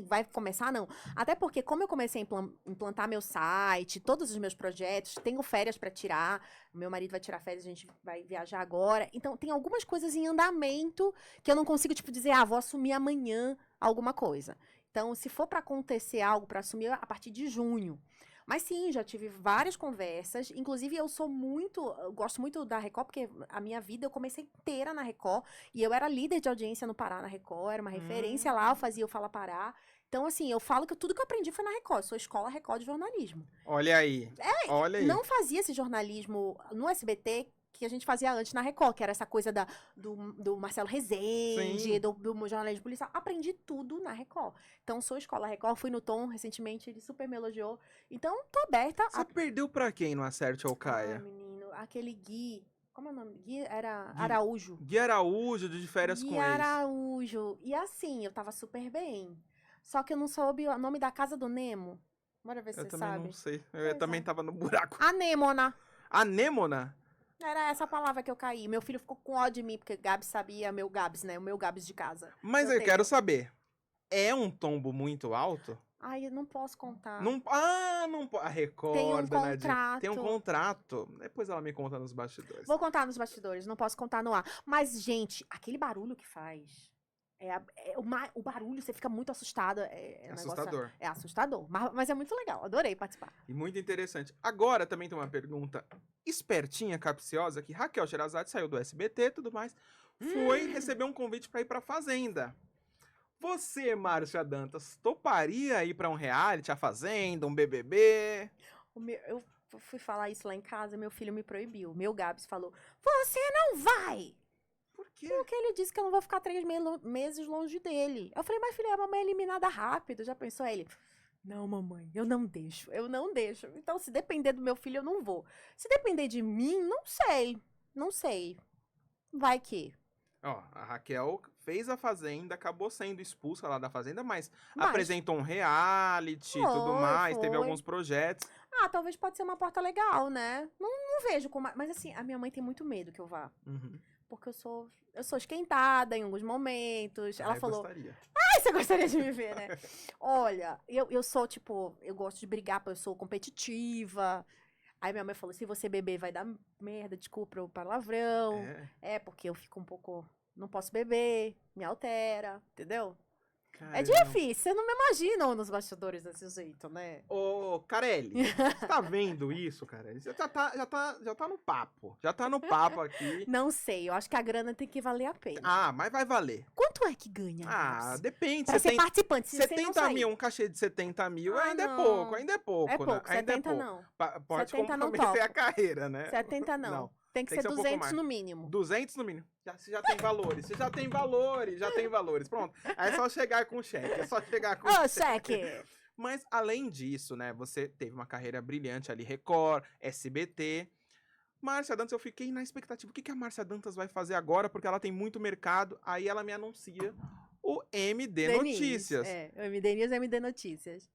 vai começar, não. Até porque, como eu comecei a implantar meu site, todos os meus projetos, tenho férias para tirar, meu marido vai tirar férias, a gente vai viajar agora. Então, tem algumas coisas em andamento que eu não consigo, tipo, dizer, vou assumir amanhã alguma coisa. Então, se for para acontecer algo, para assumir a partir de junho. Mas sim, já tive várias conversas. Inclusive, eu gosto muito da Record, porque a minha vida eu comecei inteira na Record. E eu era líder de audiência no Pará na Record, era uma referência lá, eu fazia o Fala Pará. Então, assim, eu falo que tudo que eu aprendi foi na Record. Eu sou Escola Record de jornalismo. Olha aí. Olha aí. Não fazia esse jornalismo no SBT que a gente fazia antes na Record, que era essa coisa do Marcelo Rezende, do jornalismo policial. Aprendi tudo na Record. Então, sou Escola Record, fui no Tom recentemente, ele super me elogiou. Então, tô aberta. Você perdeu pra quem no Acerte ou Caia? Menino, aquele Gui... Como é o nome? Gui era Araújo. Gui Araújo, de férias com Gui ex. Araújo. E assim, eu tava super bem. Só que eu não soube o nome da casa do Nemo. Bora ver se você sabe. Eu também não sei. Eu também tava no buraco. Anêmona. Anêmona? Era essa palavra que eu caí. Meu filho ficou com ódio de mim, porque Gabs sabia meu Gabs, né? O meu Gabs de casa. Mas eu quero saber. É um tombo muito alto? Ai, eu não posso contar. Não pode. A Record, tem um contrato. Tem um contrato. Depois ela me conta nos bastidores. Vou contar nos bastidores, não posso contar no ar. Mas, gente, aquele barulho que faz... o barulho, você fica muito assustada. É assustador. É assustador. Mas é muito legal, adorei participar. E muito interessante. Agora também tem uma pergunta espertinha, capciosa, que Raquel Sherazade saiu do SBT e tudo mais. Foi receber um convite pra ir pra Fazenda. Você, Márcia Dantas, toparia ir pra um reality, a Fazenda, um BBB? Eu fui falar isso lá em casa, meu filho me proibiu. Meu Gabs falou, você não vai! Por quê? Porque ele disse que eu não vou ficar 3 meses longe dele. Eu falei, mas filha, a mamãe é eliminada rápido. Já pensou? Ele, não, mamãe, eu não deixo. Então, se depender do meu filho, eu não vou. Se depender de mim, não sei. Vai que... Ó, a Raquel fez a Fazenda, acabou sendo expulsa lá da Fazenda, mas apresentou um reality e tudo mais, teve alguns projetos. Talvez pode ser uma porta legal, né? Não vejo como... Mas assim, a minha mãe tem muito medo que eu vá. Porque eu sou esquentada em alguns momentos. Ela falou... Gostaria. Você gostaria de me ver, né? Olha, eu sou, tipo... Eu gosto de brigar, porque eu sou competitiva. Aí minha mãe falou, se você beber vai dar merda, desculpa o palavrão. Porque eu fico um pouco... Não posso beber, me altera, entendeu? Caramba. É difícil, você não me imagina nos bastidores desse jeito, né? Ô, Carelli, você tá vendo isso, Carelli? Você já tá no papo. Já tá no papo aqui. Não sei, eu acho que a grana tem que valer a pena. Mas vai valer. Quanto é que ganha? Depende. Pra ser participante, se 70 mil, um cachê de 70 mil ainda é pouco, É pouco, né? 70 não. Pode 70 comprometer a carreira, né? 70 não. Tem que ser 200 no mínimo. 200 no mínimo. Você já tem valores. Pronto. Aí é só chegar com o cheque. Cheque. Mas, além disso, né? Você teve uma carreira brilhante ali. Record, SBT. Márcia Dantas, eu fiquei na expectativa. O que a Márcia Dantas vai fazer agora? Porque ela tem muito mercado. Aí ela me anuncia o MD Notícias. O MD News e MD Notícias.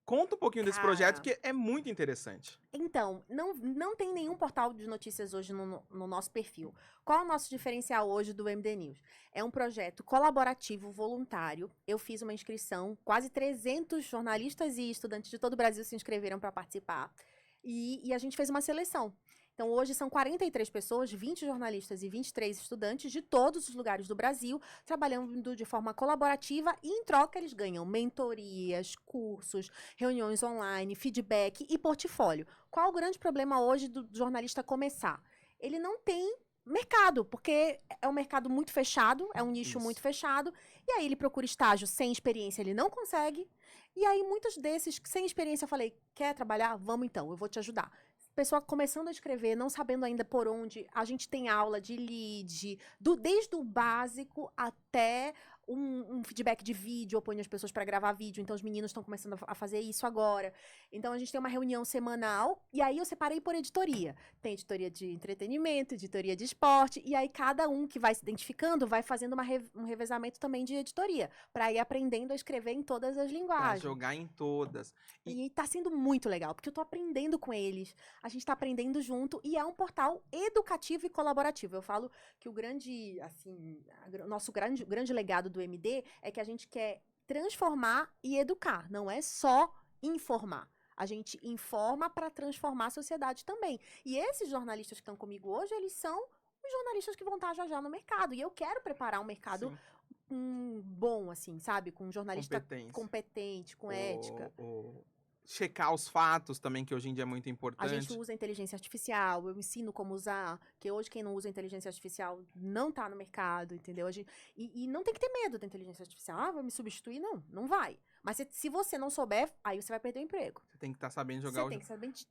Conta um pouquinho desse projeto, que é muito interessante. Então, não tem nenhum portal de notícias hoje no nosso perfil. Qual é o nosso diferencial hoje do MD News? É um projeto colaborativo, voluntário. Eu fiz uma inscrição, quase 300 jornalistas e estudantes de todo o Brasil se inscreveram para participar. E a gente fez uma seleção. Então, hoje são 43 pessoas, 20 jornalistas e 23 estudantes de todos os lugares do Brasil, trabalhando de forma colaborativa e, em troca, eles ganham mentorias, cursos, reuniões online, feedback e portfólio. Qual o grande problema hoje do jornalista começar? Ele não tem mercado, porque é um mercado muito fechado, é um nicho muito fechado, e aí ele procura estágio sem experiência, ele não consegue, e aí muitos desses sem experiência eu falei, quer trabalhar? Vamos então, eu vou te ajudar. Pessoa começando a escrever, não sabendo ainda por onde, a gente tem aula de lead, desde o básico até um feedback de vídeo, eu ponho as pessoas para gravar vídeo, então os meninos estão começando a fazer isso agora. Então a gente tem uma reunião semanal, e aí eu separei por editoria. Tem editoria de entretenimento, editoria de esporte, e aí cada um que vai se identificando vai fazendo um revezamento também de editoria, para ir aprendendo a escrever em todas as linguagens. Pra jogar em todas. E tá sendo muito legal, porque eu tô aprendendo com eles, a gente tá aprendendo junto, e é um portal educativo e colaborativo. Eu falo que o grande, assim, nosso grande legado do MD é que a gente quer transformar e educar, não é só informar. A gente informa para transformar a sociedade também. E esses jornalistas que estão comigo hoje, eles são os jornalistas que vão estar já no mercado. E eu quero preparar um mercado bom, assim, sabe? Com um jornalista competente, com ética. Checar os fatos também, que hoje em dia é muito importante. A gente usa inteligência artificial, eu ensino como usar, que hoje quem não usa inteligência artificial não tá no mercado, entendeu? E não tem que ter medo da inteligência artificial. Ah, vai me substituir? Não, não vai. Mas se você não souber, aí você vai perder o emprego. Você tem que estar sabendo jogar Você tem que saber de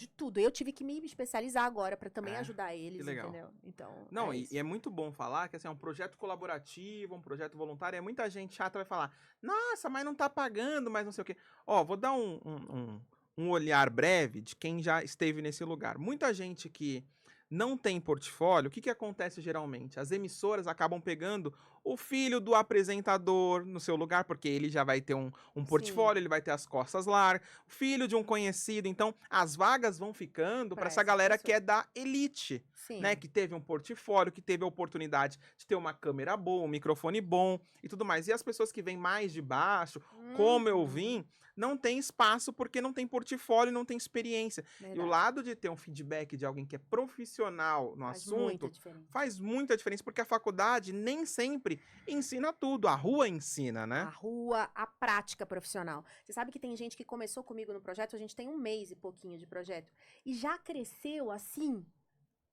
tudo. Eu tive que me especializar agora pra também ajudar eles, entendeu? Então, não, e é muito bom falar que assim, é um projeto colaborativo, um projeto voluntário, muita gente chata vai falar, nossa, mas não tá pagando, mas não sei o quê. Ó, vou dar um olhar breve de quem já esteve nesse lugar. Muita gente que não tem portfólio, o que acontece geralmente? As emissoras acabam pegando o filho do apresentador no seu lugar, porque ele já vai ter um portfólio, ele vai ter as costas largas, filho de um conhecido, então as vagas vão ficando para essa galera que é da elite, né? Que teve um portfólio, que teve a oportunidade de ter uma câmera boa, um microfone bom e tudo mais. E as pessoas que vêm mais de baixo, como eu vim, não tem espaço porque não tem portfólio, não tem experiência. Verdade. E o lado de ter um feedback de alguém que é profissional no assunto faz muita diferença, porque a faculdade nem sempre ensina tudo. A rua ensina, né? A rua, a prática profissional. Você sabe que tem gente que começou comigo no projeto, a gente tem 1 mês e pouquinho de projeto, e já cresceu assim.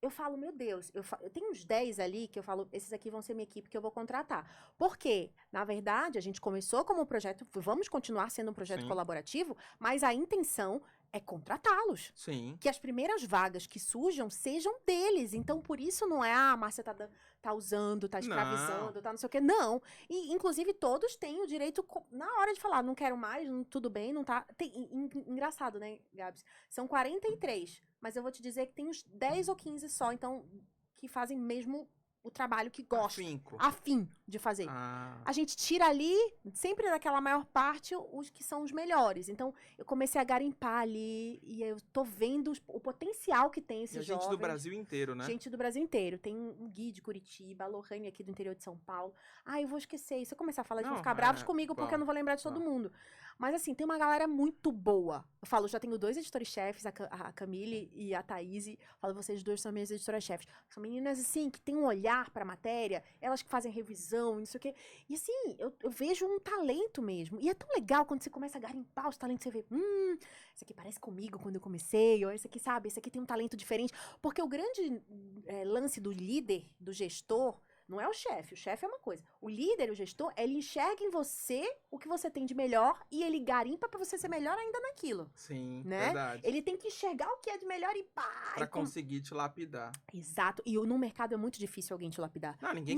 Eu falo, meu Deus, eu tenho uns 10 ali que eu falo, esses aqui vão ser minha equipe que eu vou contratar. Por quê? Na verdade, a gente começou como um projeto, vamos continuar sendo um projeto colaborativo, mas a intenção é contratá-los. Sim. Que as primeiras vagas que surjam sejam deles. Então, por isso não é, a Márcia tá usando, tá escravizando, tá não sei o quê. Não. E, inclusive, todos têm o direito, na hora de falar, não quero mais, tudo bem, não tá... Engraçado, né, Gabs? São 43, mas eu vou te dizer que tem uns 10 ou 15 só, então, que fazem mesmo o trabalho que gosta. Afim de fazer. A gente tira ali, sempre daquela maior parte, os que são os melhores. Então, eu comecei a garimpar ali e eu tô vendo o potencial que tem esses jovens. Gente do Brasil inteiro, né? Gente do Brasil inteiro. Tem um Gui de Curitiba, a Lohane aqui do interior de São Paulo. Eu vou esquecer. Se eu começar a falar, eles vão ficar bravos comigo porque eu não vou lembrar de todo mundo. Mas assim, tem uma galera muito boa. Eu falo, já tenho 2 editores-chefes, a Camille e a Thaís. Falo, vocês 2 são minhas editoras-chefes. São meninas assim, que têm um olhar pra matéria, elas que fazem revisão, não sei o quê. E assim, eu vejo um talento mesmo. E é tão legal quando você começa a garimpar os talentos, você vê, esse aqui parece comigo quando eu comecei, ou esse aqui, sabe, esse aqui tem um talento diferente. Porque o grande lance do líder, do gestor, não é o chefe é uma coisa. O líder, o gestor, ele enxerga em você o que você tem de melhor e ele garimpa pra você ser melhor ainda naquilo. Sim, né? Verdade. Ele tem que enxergar o que é de melhor e pá! Pra conseguir te lapidar. Exato. E no mercado é muito difícil alguém te lapidar. Não, ninguém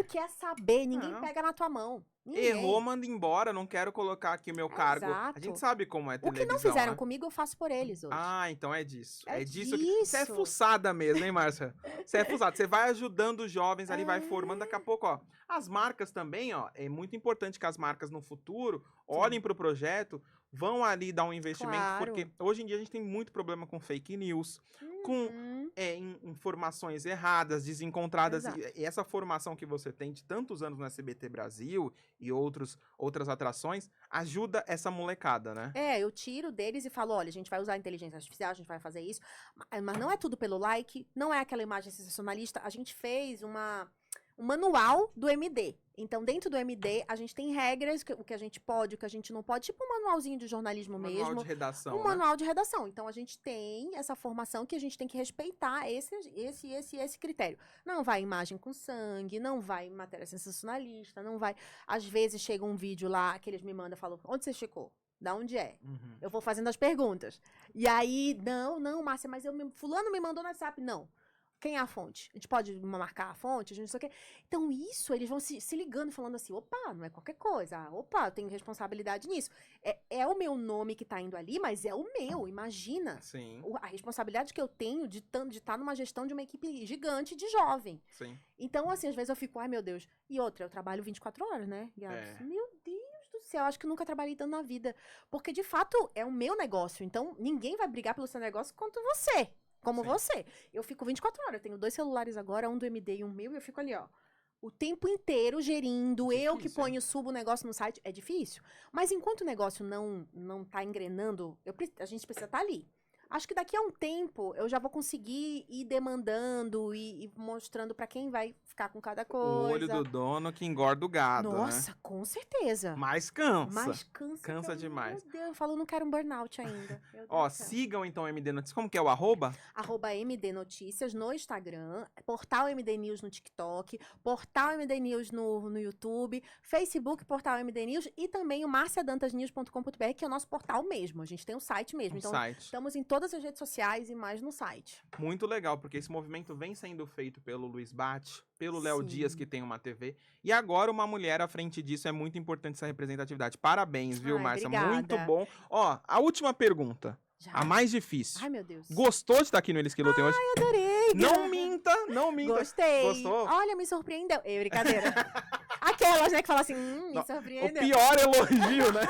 quer saber. Ninguém pega na tua mão. Ninguém. Errou, manda embora, não quero colocar aqui o meu cargo. Exato. A gente sabe como é televisão, o que não fizeram né? comigo, eu faço por eles hoje. Então é disso. É disso. disso. Você é fuçada mesmo, hein, Márcia? Você é fuçada. Você vai ajudando os jovens ali, vai formando. Daqui a pouco, ó. As marcas também, ó. É muito importante que as marcas no futuro olhem pro projeto vão ali dar um investimento, Claro. porque hoje em dia a gente tem muito problema com fake news, com informações erradas, desencontradas, Exato. e essa formação que você tem de tantos anos no SBT Brasil e outras atrações, ajuda essa molecada, né? Eu tiro deles e falo, olha, a gente vai usar a inteligência artificial, a gente vai fazer isso, mas não é tudo pelo like, não é aquela imagem sensacionalista, a gente fez um manual do MD. Então, dentro do MD, a gente tem regras, o que a gente pode, o que a gente não pode, tipo um manualzinho de jornalismo Manual mesmo. de redação, Um né? manual de redação. Então, a gente tem essa formação que a gente tem que respeitar esse critério. Não vai imagem com sangue, não vai matéria sensacionalista, não vai... Às vezes, chega um vídeo lá que eles me mandam e falam, onde você checou? Da onde é? Uhum. Eu vou fazendo as perguntas. E aí, não, Márcia, mas fulano me mandou no WhatsApp. Não. Quem é a fonte? A gente pode marcar a fonte? A gente não sei o quê. Então, isso, eles vão se ligando, falando assim, opa, não é qualquer coisa. Opa, eu tenho responsabilidade nisso. É o meu nome que tá indo ali, mas é o meu, imagina. Sim, A responsabilidade que eu tenho de estar numa gestão de uma equipe gigante de jovem. sim. Então, assim, às vezes eu fico, ai, meu Deus. E outra, eu trabalho 24 horas, né, Gabs? Meu Deus do céu, acho que eu nunca trabalhei tanto na vida. Porque, de fato, é o meu negócio. Então, ninguém vai brigar pelo seu negócio quanto você. Como Sim. você. Eu fico 24 horas. Eu tenho 2 celulares agora, um do MD e um meu, e eu fico ali, ó. O tempo inteiro gerindo, Difícil, eu que ponho, subo o negócio no site. É difícil. Mas enquanto o negócio não tá engrenando, a gente precisa estar ali. Acho que daqui a um tempo eu já vou conseguir ir demandando e mostrando pra quem vai ficar com cada coisa. O olho do dono que engorda o gado, Nossa, né? com certeza. Mas cansa. Mas cansa. Cansa demais. Meu Deus, eu falo, não quero um burnout ainda. Meu Deus Ó, do céu. sigam então o MD Notícias. Como que é o arroba? @MD Notícias no Instagram, Portal MD News no TikTok, Portal MD News no YouTube, Facebook Portal MD News e também o marciadantasnews.com.br, que é o nosso portal mesmo. A gente tem um site mesmo. Um Então, site. estamos em todas as redes sociais e mais no site. Muito legal, porque esse movimento vem sendo feito pelo Luiz Bate, pelo Léo Sim. Dias, que tem uma TV. E agora uma mulher à frente disso, é muito importante essa representatividade. Parabéns, viu, Ai, Márcia? obrigada. Muito bom. Ó, a última pergunta, Já. a mais difícil. Ai, meu Deus. Gostou de estar aqui no Eles que Lutem hoje? Adorei. Não minta, não minta. Gostei. Gostou? Olha, me surpreendeu. Brincadeira. Aquelas, né, que falam assim, me Não, O surpreendeu. pior elogio, né?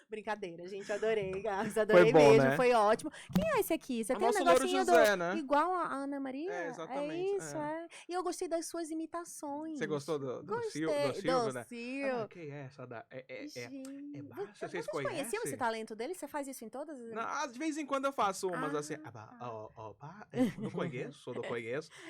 Brincadeira, gente, adorei, Gabs, adorei bom, mesmo, né? foi ótimo. Quem é esse aqui? Você O tem um nosso Louro negocinho José, né? igual a Ana Maria? É, exatamente, É isso, é. E eu gostei das suas imitações. Você gostou do Gostei, Silvio, né? Sil. Ah, que é essa? Gente, baixa, vocês vocês conhecem? conheciam esse talento dele? Você faz isso em todas as... Não, de vez em quando eu faço umas assim. Não conheço.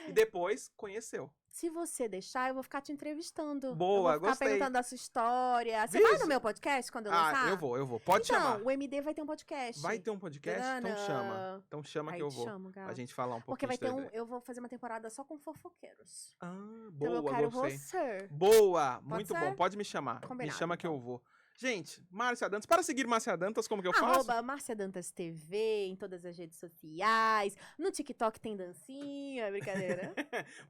E depois conheceu. Se você deixar, eu vou ficar te entrevistando. Boa, eu vou ficar gostei. perguntando da sua história. Você Vixe. vai no meu podcast quando eu lançar? Eu vou. Pode então, chamar. o MD vai ter um podcast. Vai ter um podcast? Então chama. Então chama Aí que eu te vou. chamo, Gal. A gente falar um pouquinho. Porque vai ter sobre- eu vou fazer uma temporada só com fofoqueiros. Ah, Então eu boa, quero gostei. você. Boa, muito ser? bom. Pode me chamar. Combinado, me chama que então. eu vou. Gente, Márcia Dantas. Para seguir Márcia Dantas, como que eu faço? Arroba Márcia Dantas TV, em todas as redes sociais. No TikTok tem dancinha, brincadeira.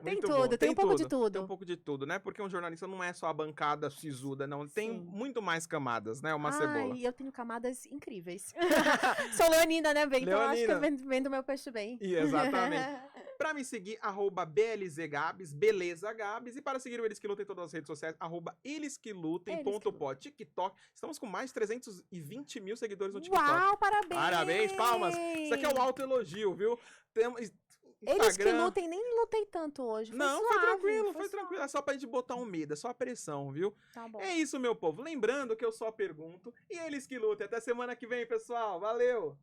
Tem Muito tudo, bom. tem um pouco de tudo. Tem um pouco de tudo, né? Porque um jornalista não é só a bancada sisuda, não. Tem Sim. muito mais camadas, né? Uma cebola. Ai, eu tenho camadas incríveis. Sou leonina, né, bem? Então acho que Leonina. vem do meu peixe bem. E exatamente. Pra me seguir, @BLZGabs, Beleza Gabs. E para seguir o Eles Que Lutem em todas as redes sociais, @elesquelutem.pod, TikTok. Estamos com mais de 320 mil seguidores no TikTok. Uau, parabéns! Parabéns, palmas. Isso aqui é um autoelogio, viu? Temos Eles que Instagram. lutem, nem lutei tanto hoje. Foi Não, suave, foi tranquilo, foi tranquilo. É só pra gente botar um medo, é só a pressão, viu? Tá bom. É isso, meu povo. Lembrando que eu só pergunto e eles que lutem. Até semana que vem, pessoal. Valeu!